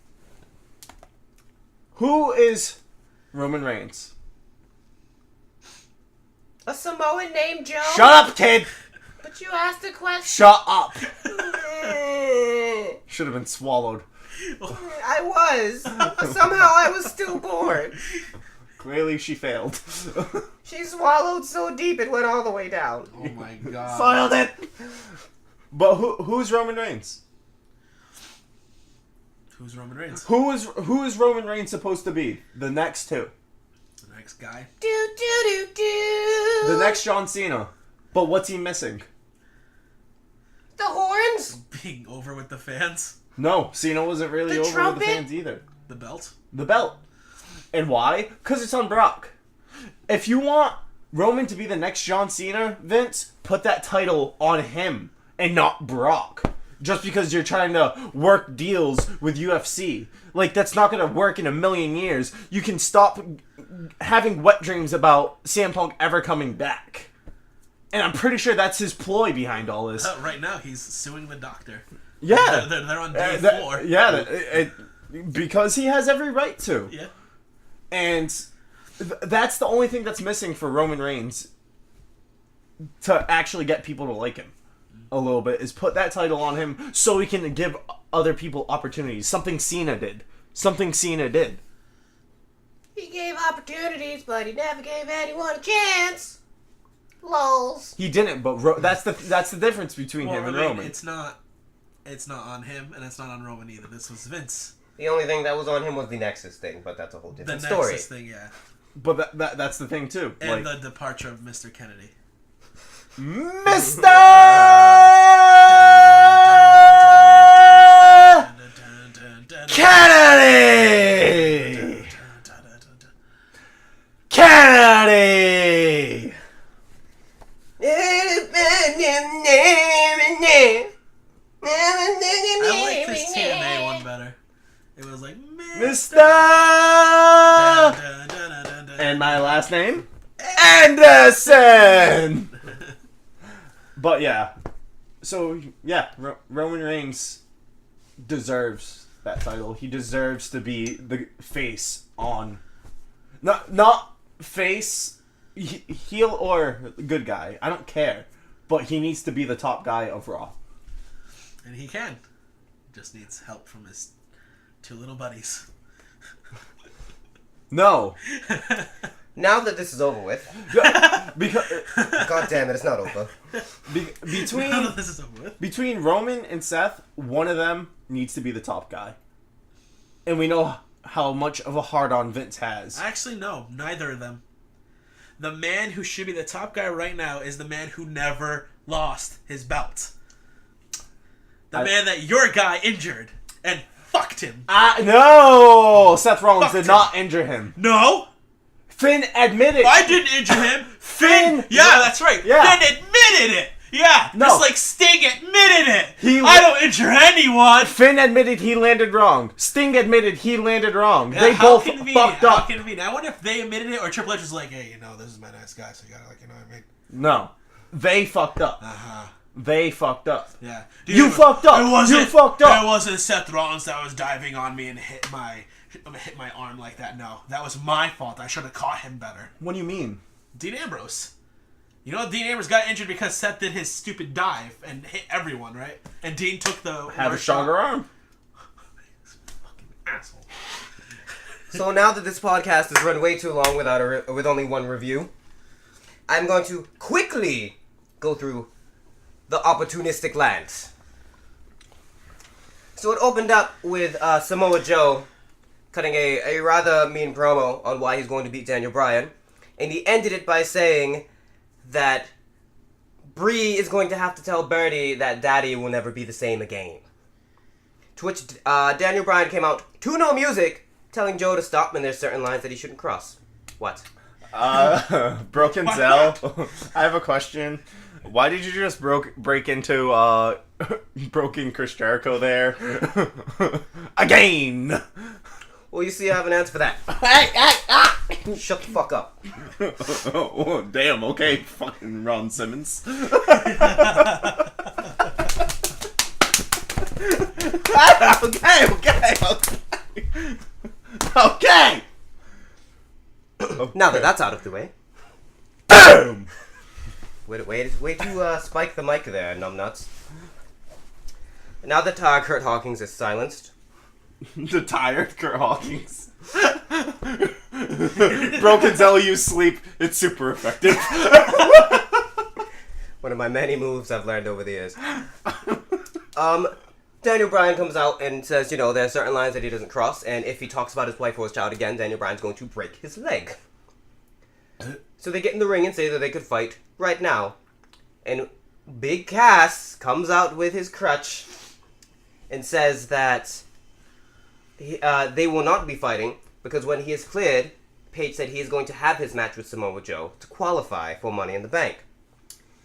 Who is Roman Reigns? A Samoan named Joe? Shut up, kid! But you asked a question. Shut up! Should have been swallowed. I was. Somehow I was still born. Clearly she failed. She swallowed so deep it went all the way down. Oh my god. Soiled it! But who's Roman Reigns? Who's Roman Reigns? Who is Roman Reigns supposed to be? The next two. The next guy? Do do do do. The next John Cena. But what's he missing? The horns? Being over with the fans? No, Cena wasn't really The over trumpet? with the fans either. The belt? The belt. And why? Because it's on Brock. If you want Roman to be the next John Cena, Vince, put that title on him and not Brock. Just because you're trying to work deals with UFC. Like, that's not going to work in a million years. You can stop having wet dreams about CM Punk ever coming back. And I'm pretty sure that's his ploy behind all this. Right now, he's suing the doctor. Yeah. They're on day 4. Yeah, because he has every right to. Yeah. And that's the only thing that's missing for Roman Reigns to actually get people to like him a little bit, is put that title on him so he can give other people opportunities. Something Cena did. Something Cena did. He gave opportunities, but he never gave anyone a chance. Lols. He didn't, but that's the difference between him and Roman. It's not on him, and it's not on Roman either. This was Vince. The only thing that was on him was the Nexus thing, but that's a whole different The story. Nexus thing, yeah. But that's the thing too. And the departure of Mr. Kennedy. Mr. Kennedy! Kennedy! I like this TNA one better. It was like Mr. And my last name? Anderson! But yeah. So, yeah, Roman Reigns deserves that title. He deserves to be the face on... Not face, heel or good guy. I don't care. But he needs to be the top guy of Raw. And he can. Just needs help from his two little buddies. No. Now that this is over with, Because God damn it, it's not over. Between Roman and Seth, one of them needs to be the top guy. And we know how much of a hard-on Vince has. Actually, no. Neither of them. The man who should be the top guy right now is the man who never lost his belt. The man that your guy injured and fucked him. No! Seth Rollins did not injure him. No! Finn admitted. I didn't injure him. Finn. Yeah, that's right. Yeah. Finn admitted it. Yeah. No. Just like Sting admitted it. I don't injure anyone. Finn admitted he landed wrong. Sting admitted he landed wrong. Yeah, they both fucked up. How convenient. I wonder if they admitted it or Triple H was like, hey, this is my nice guy, so you gotta, you know what I mean? No. They fucked up. Uh-huh. They fucked up. Yeah. Dude, you fucked up. You fucked up. It wasn't Seth Rollins that was diving on me and hit my arm like that. No, that was my fault. I should have caught him better. What do you mean? Dean Ambrose. Dean Ambrose got injured because Seth did his stupid dive and hit everyone, right? And Dean took the... Had a stronger arm. Fucking asshole. So now that this podcast has run way too long with only one review, I'm going to quickly go through the opportunistic lands. So it opened up with Samoa Joe cutting a rather mean promo on why he's going to beat Daniel Bryan, and he ended it by saying that Bree is going to have to tell Bernie that Daddy will never be the same again. To which Daniel Bryan came out to no music, telling Joe to stop, and there's certain lines that he shouldn't cross. What? Broken Zel. I have a question. Why did you just break into Broken Chris Jericho there? Again! Well, you see, I have an answer for that. Shut the fuck up. Oh, damn, okay, fucking Ron Simmons. Okay! Now that that's out of the way. Boom! Way to spike the mic there, numbnuts. Now that Kurt Hawkins is silenced. The tired Kurt Hawkins. Broken Zel, you sleep. It's super effective. One of my many moves I've learned over the years. Daniel Bryan comes out and says, there are certain lines that he doesn't cross, and if he talks about his wife or his child again, Daniel Bryan's going to break his leg. So they get in the ring and say that they could fight right now. And Big Cass comes out with his crutch and says that they will not be fighting because when he is cleared, Paige said he is going to have his match with Samoa Joe to qualify for Money in the Bank.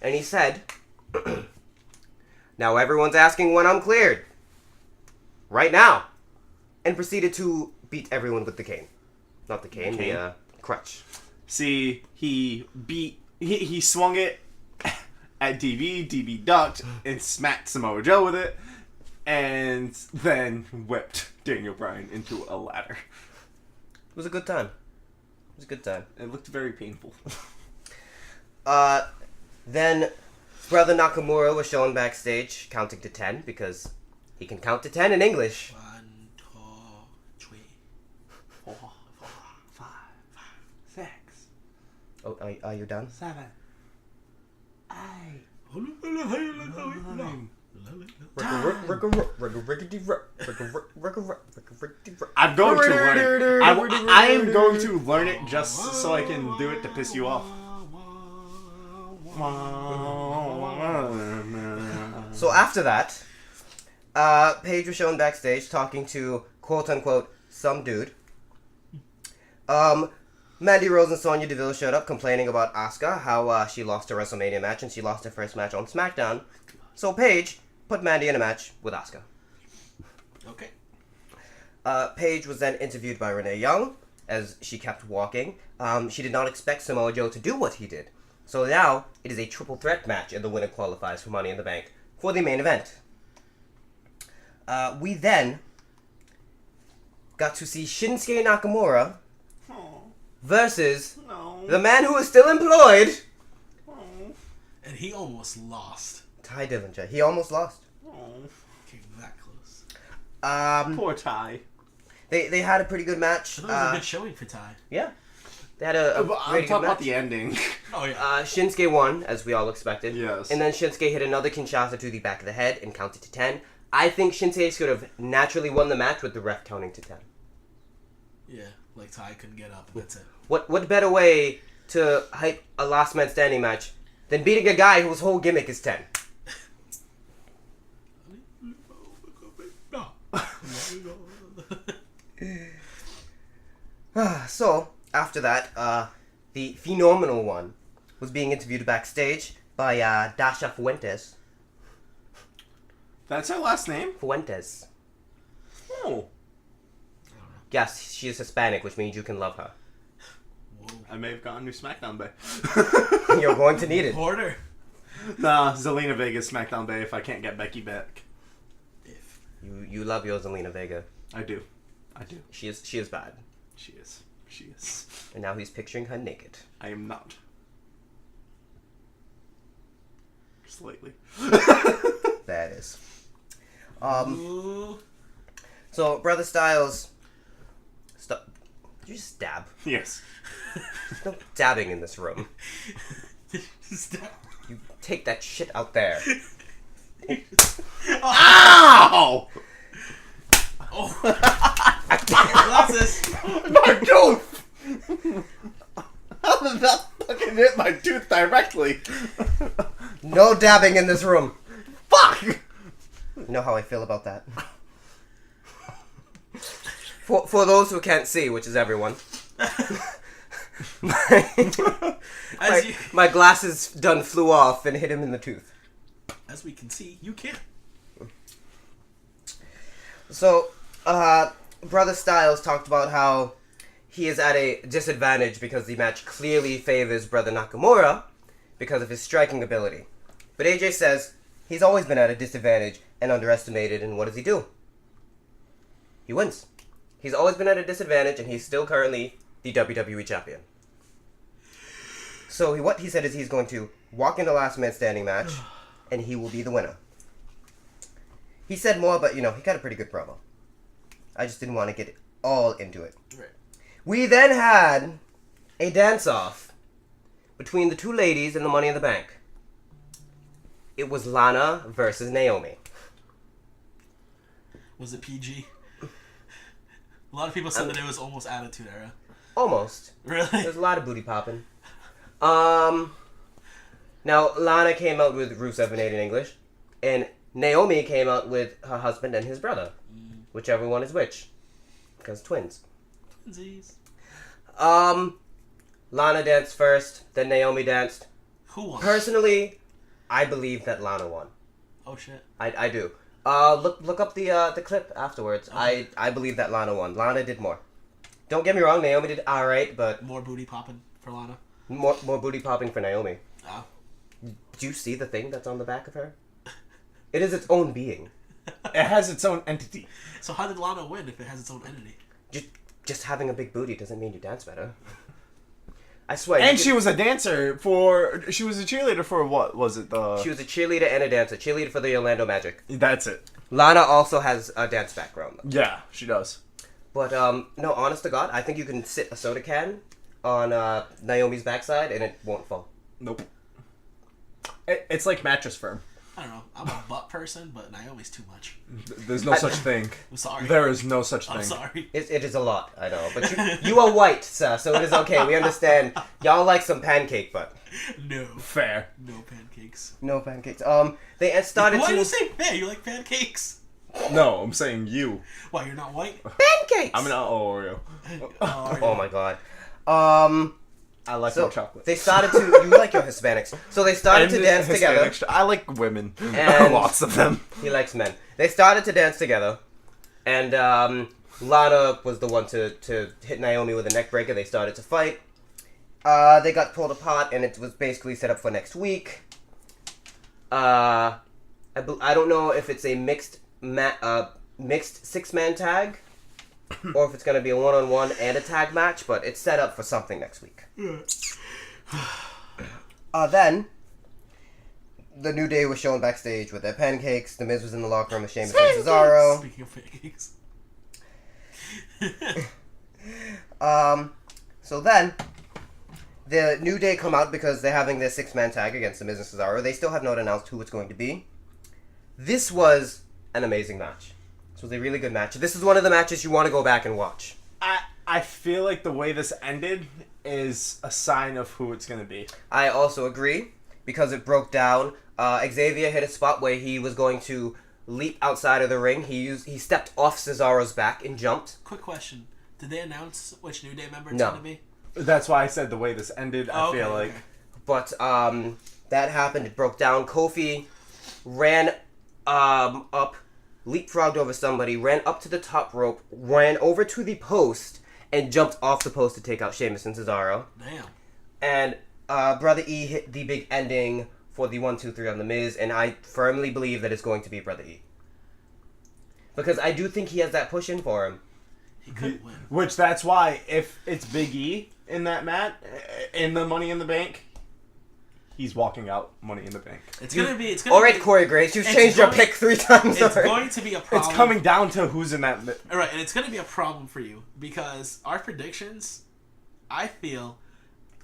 And he said, now everyone's asking when I'm cleared. Right now. And proceeded to beat everyone with the cane. Not the cane, the crutch. See, he swung it at DB ducked, and smacked Samoa Joe with it, and then whipped Daniel Bryan into a ladder. It was a good time. It looked very painful. Then Brother Nakamura was shown backstage counting to 10 because he can count to 10 in English. 1, 2, 3. Are you done? 7, 8, I'm going to learn it. I am going to learn it just so I can do it to piss you off. So after that, Paige was shown backstage talking to quote-unquote some dude. Mandy Rose and Sonya Deville showed up complaining about Asuka, how she lost her WrestleMania match and she lost her first match on SmackDown. So Paige put Mandy in a match with Asuka. Okay. Paige was then interviewed by Renee Young as she kept walking. She did not expect Samoa Joe to do what he did. So now it is a triple threat match and the winner qualifies for Money in the Bank for the main event. We then got to see Shinsuke Nakamura versus the man who is still employed. And he almost lost. Ty Dillinger. He almost lost. Came that close. Poor Ty. They had a pretty good match. I thought it was a good showing for Ty. Yeah. They had a I'm really talking good match. about the ending. Oh, yeah. Shinsuke won, as we all expected. Yes. And then Shinsuke hit another Kinshasa to the back of the head and counted to 10. I think Shinsuke could have naturally won the match with the ref counting to 10. Yeah, like Ty couldn't get up, and that's it. What better way to hype a last man standing match than beating a guy whose whole gimmick is 10? So, after that, the phenomenal one was being interviewed backstage by Dasha Fuentes. That's her last name? Fuentes. Oh. Yes, she is Hispanic, which means you can love her. Whoa. I may have gotten a new SmackDown Bay. You're going to need it. Porter. Nah, Zelina Vega's SmackDown Bay if I can't get Becky back. If. You love your Zelina Vega. I do. I do. She is bad. She is. She is. And now he's picturing her naked. I am not. Slightly. That is. Ooh. So Brother Styles, stop. Did you just dab? Yes. There's no dabbing in this room. Stop. You take that shit out there. Ow! Oh. Glasses. My tooth! How did that fucking hit my tooth directly? No dabbing in this room. Fuck! You know how I feel about that. For those who can't see, which is everyone, my glasses done flew off and hit him in the tooth. As we can see, you can't. So, Brother Styles talked about how he is at a disadvantage because the match clearly favors Brother Nakamura because of his striking ability. But AJ says he's always been at a disadvantage and underestimated, and what does he do? He wins. He's always been at a disadvantage, and he's still currently the WWE Champion. So what he said is he's going to walk in the last man standing match, and he will be the winner. He said more, but, he got a pretty good promo. I just didn't want to get all into it. Right. We then had a dance-off between the two ladies in the Money in the Bank. It was Lana versus Naomi. Was it PG? A lot of people said that it was almost Attitude Era. Almost. Really? There's a lot of booty popping. Now, Lana came out with Rusev and Aiden English, and Naomi came out with her husband and his brother. Whichever one is which. Because twins. Twinsies. Lana danced first, then Naomi danced. Who won? Personally, I believe that Lana won. Oh shit. I do. Look up the clip afterwards. Okay. I believe that Lana won. Lana did more. Don't get me wrong, Naomi did alright, but More booty popping for Lana. more booty popping for Naomi. Oh. Do you see the thing that's on the back of her? It is its own being. It has its own entity. So how did Lana win if it has its own entity? Just having a big booty doesn't mean you dance better. I swear. And she was a dancer she was a cheerleader for what was it? She was a cheerleader and a dancer. Cheerleader for the Orlando Magic. That's it. Lana also has a dance background, though. Yeah, she does. But, no, honest to God, I think you can sit a soda can on Naomi's backside, and it won't fall. Nope. It's like Mattress Firm. I don't know. I'm a butt person, but Naomi's too much. There's no such thing. I'm sorry. There is no such thing. I'm sorry. It is a lot, I know. But you are white, sir, so it is okay. We understand. Y'all like some pancake butt. No. Fair. No pancakes. No pancakes. They started Why to... do you say fair? You like pancakes? No, I'm saying you. Why, you're not white? Pancakes! I'm an Oreo. Oh my god. I like So no chocolate. they started to... You like your Hispanics. So they started to dance together. Hispanics, I like women. And- Lots of them. He likes men. They started to dance together. And Lana was the one to hit Naomi with a neck breaker. They started to fight. They got pulled apart, and it was basically set up for next week. I don't know if it's a mixed 6-man tag, or if it's going to be a 1-on-1 and a tag match, but it's set up for something next week. Then, the New Day was shown backstage with their pancakes. The Miz was in the locker room with Sheamus and Cesaro. Speaking of pancakes. So then, the New Day come out because they're having their 6-man tag against the Miz and Cesaro. They still have not announced who it's going to be. This was an amazing match. This was a really good match. This is one of the matches you want to go back and watch. I feel like the way this ended is a sign of who it's going to be. I also agree, because it broke down. Xavier hit a spot where he was going to leap outside of the ring. He stepped off Cesaro's back and jumped. Quick question. Did they announce which New Day member it's No. going to be? That's why I said the way this ended, I feel like. But that happened. It broke down. Kofi ran up, leapfrogged over somebody, ran up to the top rope, ran over to the post, and jumped off the post to take out Sheamus and Cesaro. Damn. And Brother E hit the big ending for the 1-2-3 on The Miz, and I firmly believe that it's going to be Brother E. Because I do think he has that push in for him. He could win. Which, that's why, if it's Big E in that match, in the Money in the Bank, he's walking out Money in the Bank. It's gonna be. All right, Corey Graves, you've changed your pick 3 times It's already. going to be a problem. It's coming down to who's in that... All right, and it's going to be a problem for you because our predictions, I feel,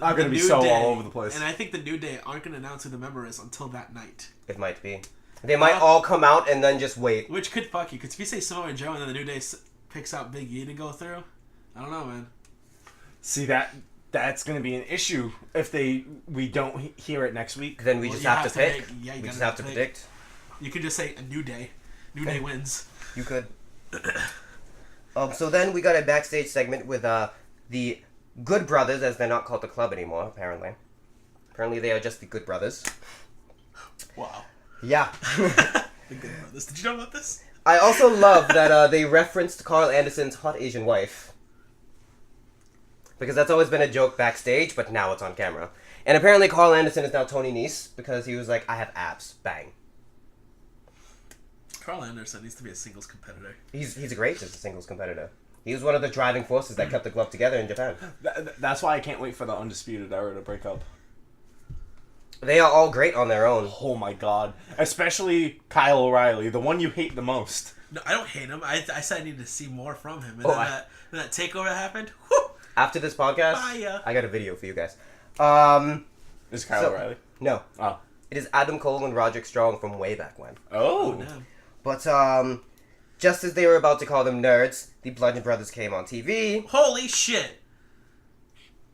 are going to be New so Day, all over the place. and I think the New Day aren't going to announce who the member is until that night. It might be. They might all come out and then just wait. Which could fuck you, because if you say Samoa Joe and then the New Day picks out Big E to go through, I don't know, man. See, that's going to be an issue if we don't hear it next week. Then we Well, just you have to pick. you We just gotta have to pick. predict. You could just say a New Day. New Day wins. You could. So then we got a backstage segment with the Good Brothers, as they're not called the Club anymore, apparently. Apparently they are just the Good Brothers. Wow. Yeah. The Good Brothers. Did you know about this? I also love that they referenced Carl Anderson's hot Asian wife. Because that's always been a joke backstage, but now it's on camera. And apparently Carl Anderson is now Tony Nese, because he was like, I have abs. Bang. Carl Anderson needs to be a singles competitor. He's great as a singles competitor. He was one of the driving forces that kept the club together in Japan. That's why I can't wait for the Undisputed Era to break up. They are all great on their own. Oh my god. Especially Kyle O'Reilly, the one you hate the most. No, I don't hate him. I said I needed to see more from him. And Oh, then that takeover happened. Whew, After this podcast, fire. I got a video for you guys. Is Kyle So- O'Reilly? No. Oh. It is Adam Cole and Roderick Strong from way back when. Oh, Oh. damn. But, just as they were about to call them nerds, the Bludgeon Brothers came on TV. Holy shit.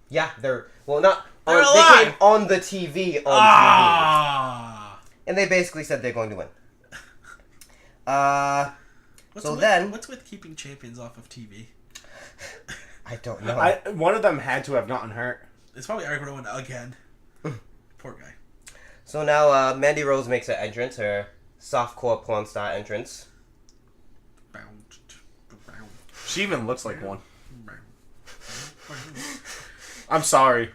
Yeah, they're, well, not, They're they alive! came on the TV on TV. Ah. And they basically said they're going to win. So with, then- what's with keeping champions off of TV? I don't know. One of them had to have gotten hurt. It's probably Eric Rowan again. Poor guy. So now, Mandy Rose makes her entrance, her softcore porn star entrance. She even looks like one. I'm sorry.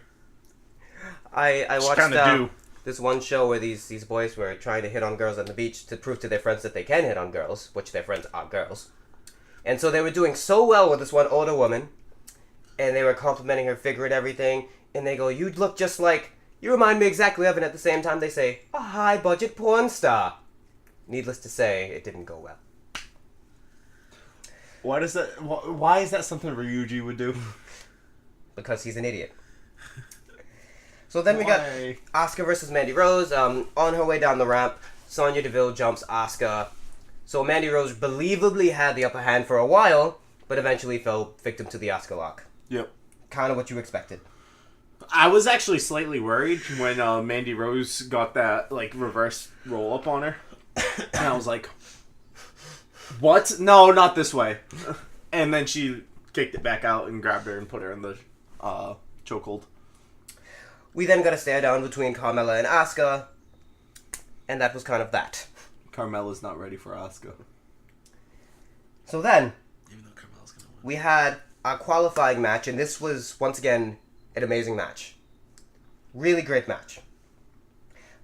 I She watched kinda do. this one show where these boys were trying to hit on girls on the beach to prove to their friends that they can hit on girls, which their friends are girls. And so they were doing so well with this one older woman, and they were complimenting her figure and everything, and they go, you look just like, you remind me exactly of, and at the same time they say, a high-budget porn star. Needless to say, it didn't go well. Why is that something Ryuji would do? because he's an idiot. So then we got Asuka versus Mandy Rose. On her way down the ramp, Sonya Deville jumps Asuka. So Mandy Rose believably had the upper hand for a while, but eventually fell victim to the Asuka lock. Yep. Kind of what you expected. I was actually slightly worried when Mandy Rose got that like reverse roll up on her, and I was like, "What? No, not this way." And then she kicked it back out and grabbed her and put her in the chokehold. We then got a stare down between Carmella and Asuka, and that was kind of that. Carmella's not ready for Asuka. So then, Even though Carmella's gonna win. we had our qualifying match, and this was, once again, an amazing match. Really great match.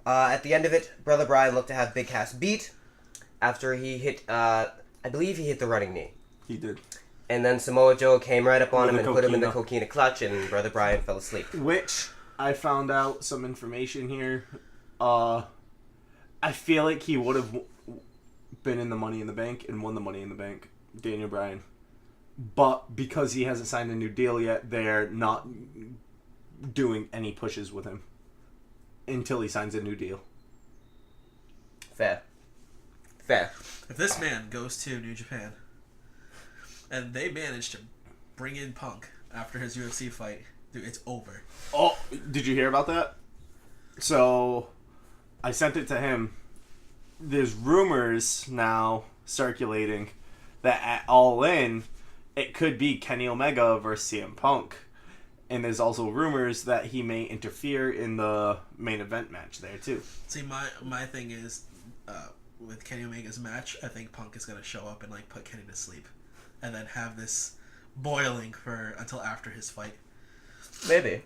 At the end of it, Brother Brian looked to have Big Cass beat after he hit, I believe he hit the running knee. He did. And then Samoa Joe came right up on him With and the put him in the coquina. coquina clutch, and Brother Brian fell asleep. Which, I found out some information here. I feel like he would have been in the Money in the Bank and won the Money in the Bank, Daniel Bryan. But because he hasn't signed a new deal yet, they're not doing any pushes with him until he signs a new deal. Fair. Fair. If this man goes to New Japan and they manage to bring in Punk after his UFC fight, dude, it's over. Oh, did you hear about that? So, I sent it to him. There's rumors now circulating that at All In, it could be Kenny Omega versus CM Punk. And there's also rumors that he may interfere in the main event match there, too. See, my thing is, with Kenny Omega's match, I think Punk is going to show up and like put Kenny to sleep. And then have this boiling for until after his fight. Maybe.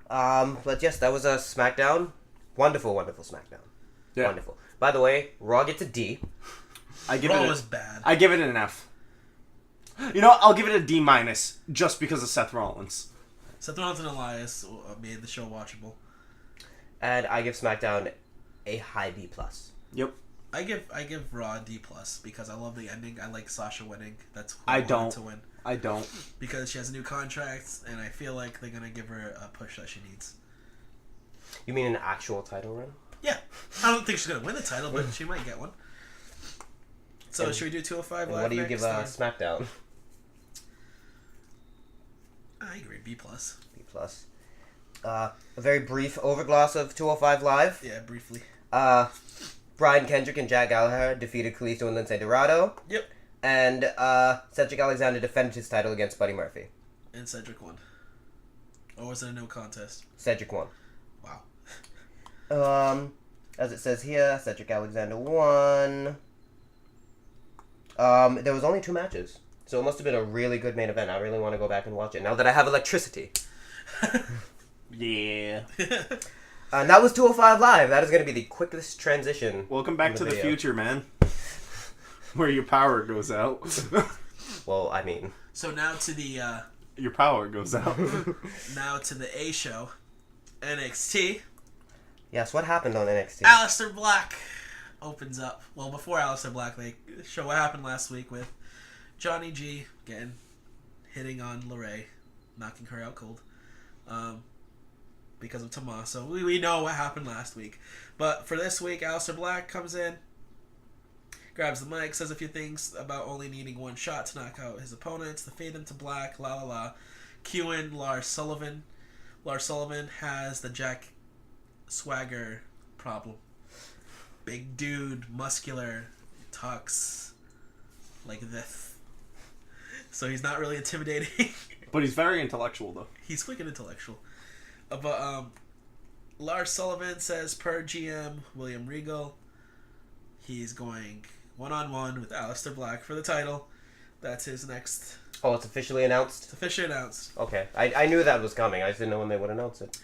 But yes, that was a SmackDown. Wonderful, wonderful SmackDown. Yeah. Wonderful. By the way, Raw gets a D. Raw was bad. I give it an F. You know, I'll give it a D minus just because of Seth Rollins. Seth Rollins and Elias made the show watchable. And I give SmackDown a high B+. Yep. I give Raw a D plus because I love the ending. I like Sasha winning. That's who I wanted don't. to win I don't. because she has a new contract, and I feel like they're gonna give her a push that she needs. You mean an actual title run? Yeah, I don't think she's gonna win the title, but she might get one. So And- should we do 205 And live? what do you next, give or- SmackDown? I agree, B plus. B+. A very brief overgloss of 205 Live. Yeah, briefly. Brian Kendrick and Jack Gallagher defeated Kalisto and Lince Dorado. Yep. And Cedric Alexander defended his title against Buddy Murphy. And Cedric won. Or was it a no contest? Cedric won. Wow. As it says here, Cedric Alexander won. There was only 2 matches. So it must have been a really good main event. I really want to go back and watch it now that I have electricity. Yeah. And that was 205 Live. That is going to be the quickest transition. Welcome back in to the video. future, man. Where your power goes out. Well, I mean... So now to the Your power goes out. A show, NXT. Yes, what happened on NXT? Aleister Black opens up. Well, before Aleister Black, they show what happened last week with Johnny G hitting on LeRae, knocking her out cold, because of Tommaso. We know what happened last week, but for this week, Aleister Black comes in, grabs the mic, says a few things about only needing one shot to knock out his opponents, to fade them to black, la la la. Cueing Lars Sullivan. Lars Sullivan has the Jack Swagger problem. Big dude, muscular, talks like this. So he's not really intimidating. But he's very intellectual, though. He's quick and intellectual. But Lars Sullivan says per GM William Regal, he's going one-on-one with Aleister Black for the title. That's his next... Oh, it's officially announced? It's officially announced. Okay. I knew that was coming. I just didn't know when they would announce it.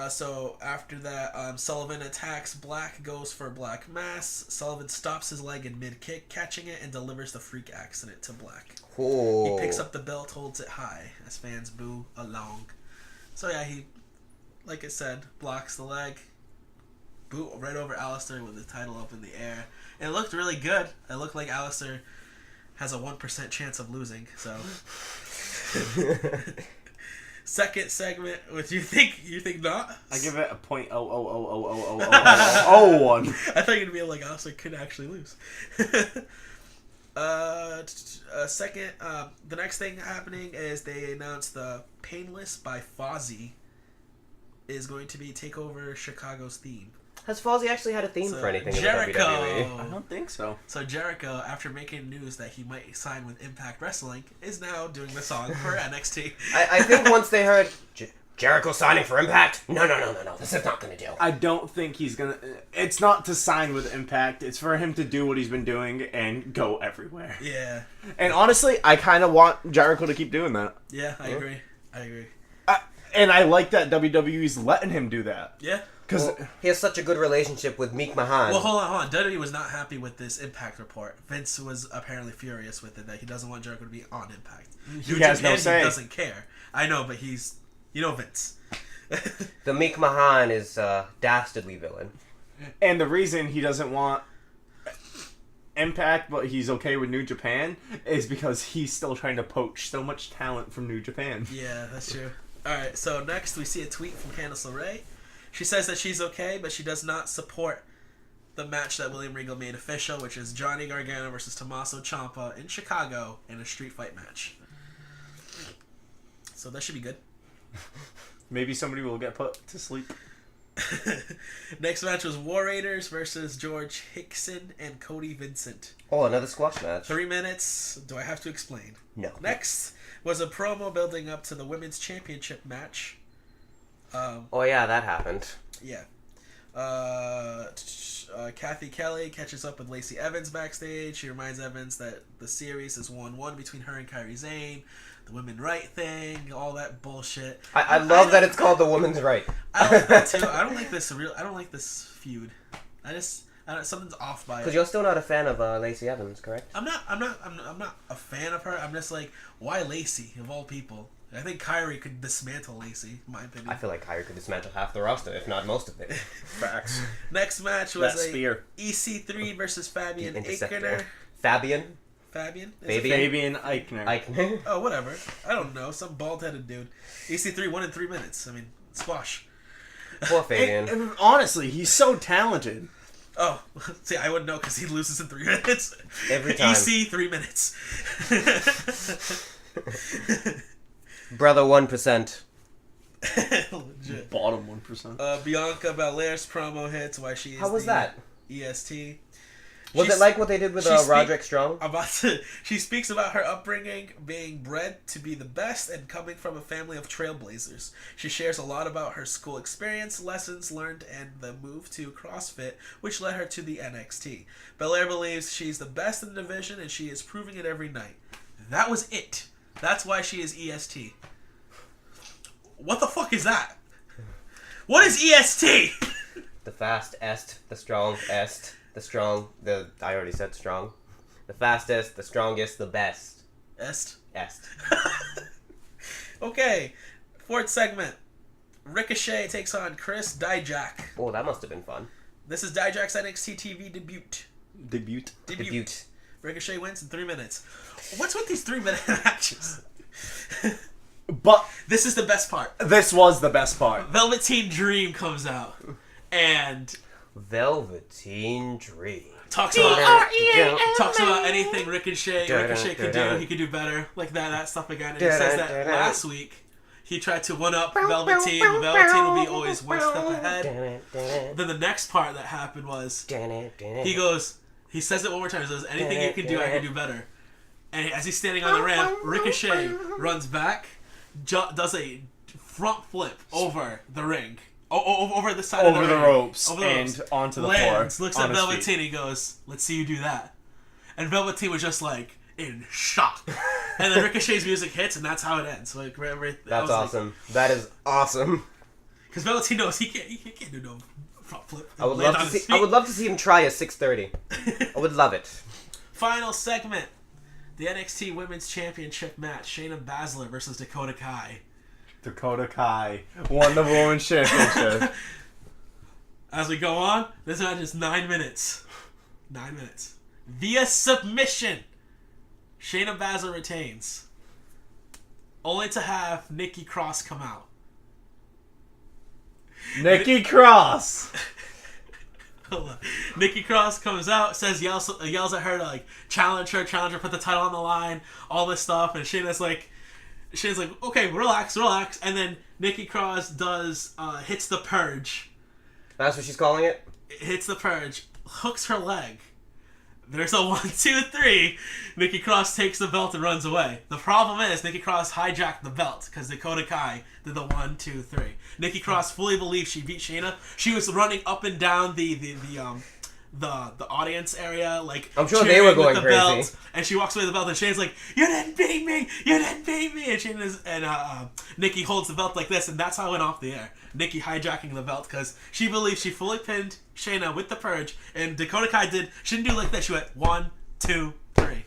So after that, Sullivan attacks Black, goes for Black Mass. Sullivan stops his leg in mid-kick, catching it, and delivers the freak accident to Black. Oh. He picks up the belt, holds it high, as fans boo along. So yeah, he, like I said, blocks the leg, boot right over Aleister with the title up in the air. And it looked really good. It looked like Aleister has a 1% chance of losing. So, second segment. What do you think? You think not? I give it a .000000001. I thought you'd be like, Alistair could actually lose. Second, the next thing happening is they announced the Painless by Fozzy is going to be Takeover Chicago's theme. Has Fozzy actually had a theme for anything Jericho. in the WWE? I don't think so. So Jericho, after making news that he might sign with Impact Wrestling, is now doing the song for NXT. I think once they heard Jericho signing for Impact, no, this is not going to do. I don't think he's gonna. It's not to sign with Impact. It's for him to do what he's been doing and go everywhere. Yeah. And honestly, I kind of want Jericho to keep doing that. Yeah, I agree. And I like that WWE's letting him do that. Yeah. Because he has such a good relationship with Meek Mahan. Well, hold on. WWE was not happy with this Impact report. Vince was apparently furious with it, that he doesn't want Jericho to be on Impact. He has no say. He doesn't care. I know, but he's... You know Vince. The Meek Mahan is a dastardly villain. And the reason he doesn't want Impact, but he's okay with New Japan, is because he's still trying to poach so much talent from New Japan. Yeah, that's true. Alright, so next we see a tweet from Candice LeRae. She says that she's okay, but she does not support the match that William Regal made official, which is Johnny Gargano versus Tommaso Ciampa in Chicago in a street fight match. So that should be good. Maybe somebody will get put to sleep. Next match was War Raiders versus George Hickson and Cody Vincent. Oh, another squash match. 3 minutes. Do I have to explain? No. Next was a promo building up to the Women's Championship match. Oh yeah, that happened. Yeah. Kathy Kelly catches up with Lacey Evans backstage. She reminds Evans that the series is 1-1 between her and Kairi Sane. The women right thing, all that bullshit. I love that it's called the woman's right. I like that too. I don't like this feud. Something's off by it. Because you're still not a fan of Lacey Evans, correct? I'm not a fan of her. I'm just like, why Lacey of all people? I think Kyrie could dismantle Lacey, in my opinion. I feel like Kyrie could dismantle half the roster, if not most of it. Facts. Next match was that spear. EC3 versus Fabian Interceptor. Eichner. Fabian? Fabian? Fabian Eichner. Eichner? Oh, whatever. I don't know. Some bald-headed dude. EC3 won in 3 minutes. I mean, squash. Poor Fabian. And honestly, he's so talented. Oh, see, I wouldn't know because he loses in 3 minutes. Every time. EC 3 minutes. Brother 1%. Legit. Bottom 1%. Bianca Belair's promo hits why she is How was the that? EST. Was it like what they did with Roderick Strong? She speaks about her upbringing, being bred to be the best, and coming from a family of trailblazers. She shares a lot about her school experience, lessons learned, and the move to CrossFit, which led her to the NXT. Belair believes she's the best in the division, and she is proving it every night. That was it. That's why she is EST. What the fuck is that? What is EST? The fast est, the strong est. The strong, I already said strong. The fastest, the strongest, the best. Est? Est. Okay, fourth segment. Ricochet takes on Chris Dijak. Oh, that must have been fun. This is Dijak's NXT TV debut. Debut. Ricochet wins in 3 minutes. What's with these 3-minute matches? But this is the best part. This was the best part. Velveteen Dream comes out and Velveteen Dream talks about anything Ricochet could do. He could do better, like that stuff again. And he says that last week he tried to one up Velveteen. Velveteen will be always one step ahead. Then the next part that happened was he says it one more time. He says, anything you can do, I can do better. And as he's standing on the ramp, Ricochet runs back, does a front flip over the ring. Over the side of the ropes. Over the ropes. And onto the Lands, floor. Looks at Velveteen, he goes, let's see you do that. And Velveteen was just like, in shock. And then Ricochet's music hits, and that's how it ends. Like, that's awesome. That is awesome. Because Velveteen knows he can't do no front flip. I would love to see him try a 630. I would love it. Final segment. The NXT Women's Championship match. Shayna Baszler versus Dakota Kai. Dakota Kai won the Women's Championship. As we go on, this match is 9 minutes. 9 minutes. Via submission. Shayna Baszler retains, only to have Nikki Cross come out. Nikki Cross. Hold on. Nikki Cross comes out, yells at her to like challenge her, put the title on the line, all this stuff, and Shayna's like, okay, relax, and then Nikki Cross hits the purge. That's what she's calling it? Hits the purge, hooks her leg. There's a 1, 2, 3. Nikki Cross takes the belt and runs away. The problem is Nikki Cross hijacked the belt because Dakota Kai did the 1, 2, 3. Nikki Cross fully believed she beat Shayna. She was running up and down the audience area, like I'm sure they were going the crazy. belt, and she walks away with the belt, and Shayna's like, "You didn't beat me! You didn't beat me!" And Nikki holds the belt like this, and that's how it went off the air. Nikki hijacking the belt because she believes she fully pinned Shayna with the purge, and Dakota Kai she didn't do like that. She went 1, 2, 3.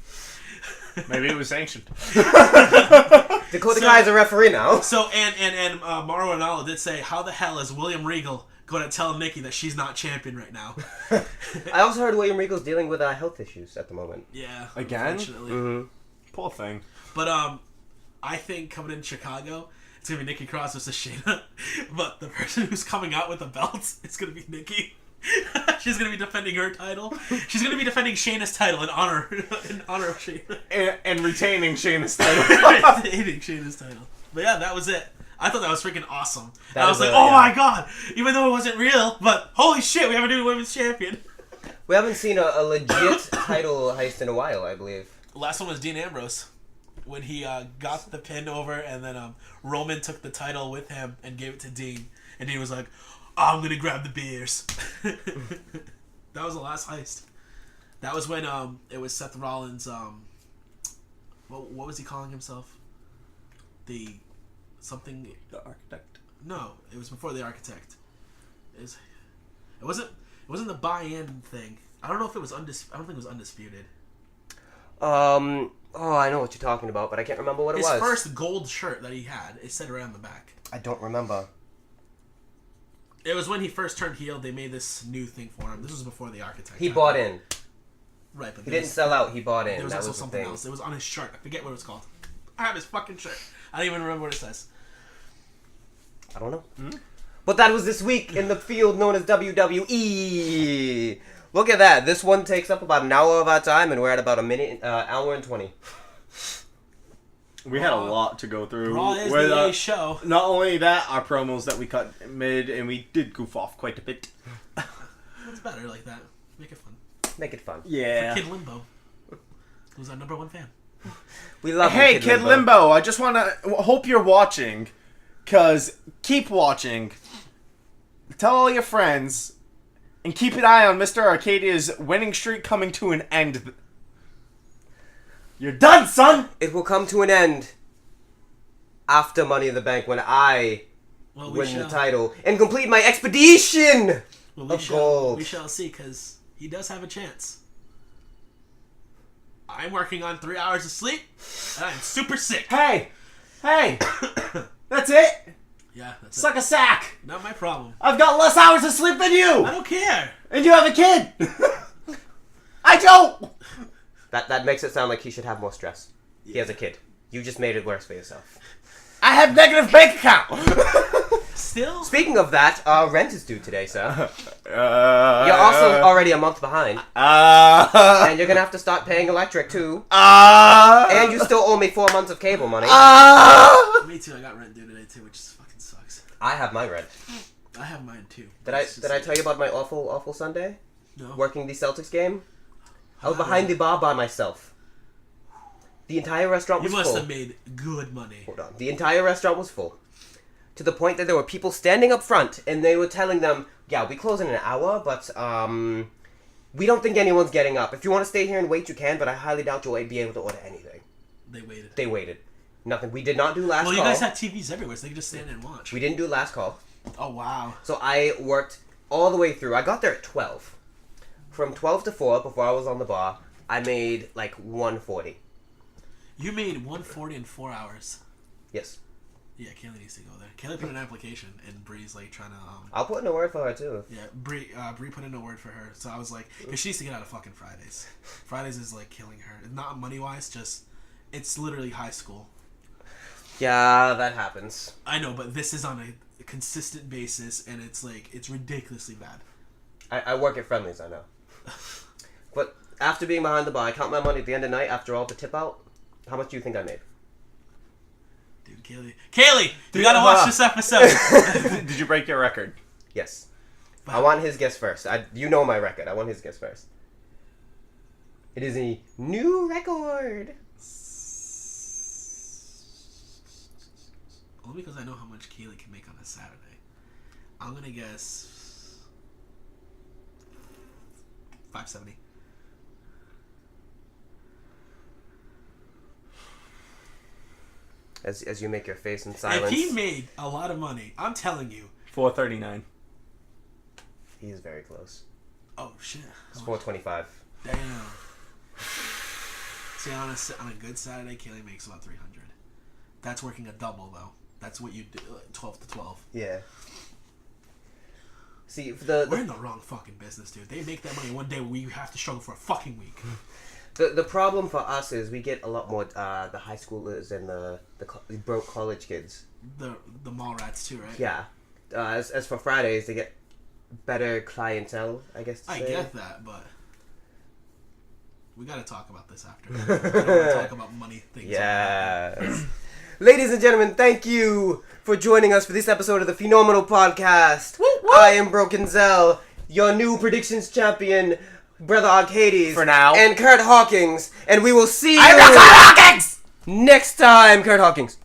Maybe it was sanctioned. Dakota Kai is a referee now. So and Mauro Ranallo did say, "How the hell is William Regal going to tell Nikki that she's not champion right now?" I also heard William Regal's dealing with health issues at the moment. Yeah, Again? unfortunately. Mm-hmm. Poor thing. But I think coming in Chicago, it's gonna be Nikki Cross versus Shayna. But the person who's coming out with the belts is gonna be Nikki. She's gonna be defending her title. She's gonna be defending Shayna's title in honor of Shayna. And retaining Shayna's title. Retaining Shayna's title. But yeah, that was it. I thought that was freaking awesome. That I was was like, a- oh yeah. my god! Even though it wasn't real, but holy shit, we have a new women's champion. We haven't seen a legit title heist in a while, I believe. The last one was Dean Ambrose. When he got the pin over, and then Roman took the title with him and gave it to Dean. And Dean was like, I'm going to grab the beers. That was the last heist. That was when it was Seth Rollins. What was he calling himself? The architect? No, it was before the architect. It wasn't the buy-in thing. I don't know if it was I don't think it was undisputed. Oh, I know what you're talking about, but I can't remember what it was. His first gold shirt that he had, it said around the back. I don't remember. It was when he first turned heel. They made this new thing for him. This was before the architect. He bought in. Right, but He didn't sell out, he bought in. There was That also was the something thing. else. It was on his shirt. I forget what it was called. I have his fucking shirt. I don't even remember what it says. I don't know. But that was this week in the field known as WWE. Look at that. This one takes up about an hour of our time, and we're at about hour and 20. We had a lot to go through. Raw is With, the A show. Not only that, our promos that we cut mid, and we did goof off quite a bit. It's better like that. Make it fun. Make it fun. Yeah. Kid Limbo, who's our #1 fan. We love you, Hey, Kid Limbo, I just want to hope you're watching, because keep watching. Tell all your friends, and keep an eye on Mr. Arcadia's winning streak coming to an end. You're done, son! It will come to an end after Money in the Bank when I Well, win the title and complete my expedition of gold. We shall see, because he does have a chance. I'm working on 3 hours of sleep, and I'm super sick. Hey! That's it! Yeah, that's Suck a sack! it. Not my problem. I've got less hours of sleep than you! I don't care. And you have a kid! I don't! That makes it sound like he should have more stress. He has a kid. You just made it worse for yourself. I have negative bank account! Still? Speaking of that, rent is due today, sir. You're You're also already a month behind. And you're gonna have to start paying electric, too. And you still owe me 4 months of cable money. Me too. I got rent due today too, which fucking sucks. I have my rent. I have mine too. Did I tell you about my awful Sunday? No. Working the Celtics game? I was behind the bar by myself. The entire restaurant You was must full. have made good money. Hold on. The entire restaurant was full. To the point that there were people standing up front, and they were telling them, yeah, we close in an hour, but, we don't think anyone's getting up. If you want to stay here and wait, you can, but I highly doubt you'll be able to order anything. They waited. They waited. Nothing. We did not do last Well, call. you guys had TVs everywhere, so they could just stand and watch. We didn't do last call. Oh, wow. So I worked all the way through. I got there at 12. From 12 to 4, before I was on the bar, I made like 140. You made 140 in 4 hours. Yes. Yeah, Kaylee needs to go there. Kaylee put in an application, and Bree's like trying to. I'll put in a word for her too. Yeah, Bree put in a word for her. So I was like, because she needs to get out of fucking Fridays. Fridays is like killing her. Not money wise, just it's literally high school. Yeah, that happens. I know, but this is on a consistent basis, and it's like it's ridiculously bad. I work at Friendly's, I know. But after being behind the bar, I count my money at the end of the night after all the tip out. How much do you think I made? Dude, Kaylee, you gotta watch this episode. Did you break your record? Yes. I want his guess first. You know my record. I want his guess first. It is a new record. Only because I know how much Kaylee can make on a Saturday. I'm gonna guess $570. As you make your face in silence. If he made a lot of money, I'm telling you. $439. He is very close. Oh shit. It's $425. Damn. See, on a good Saturday, Kaylee makes about $300. That's working a double though. That's what you do, 12 to 12. Yeah. See, we're in the wrong fucking business, dude. They make that money one day, we have to struggle for a fucking week. The problem for us is we get a lot more the high schoolers and the broke college kids. The mall rats too, right? Yeah. As for Fridays, they get better clientele, I guess. I get that, but we gotta talk about this after. I don't want to talk about money things. Yes. Ladies and gentlemen, thank you for joining us for this episode of the Phenomenal Podcast. Woo, woo. I am Broken Zel, your new predictions champion, Brother Arcades. For now. And Kurt Hawkins. And we will see you I'm Kurt Hawkins! next time, Kurt Hawkins.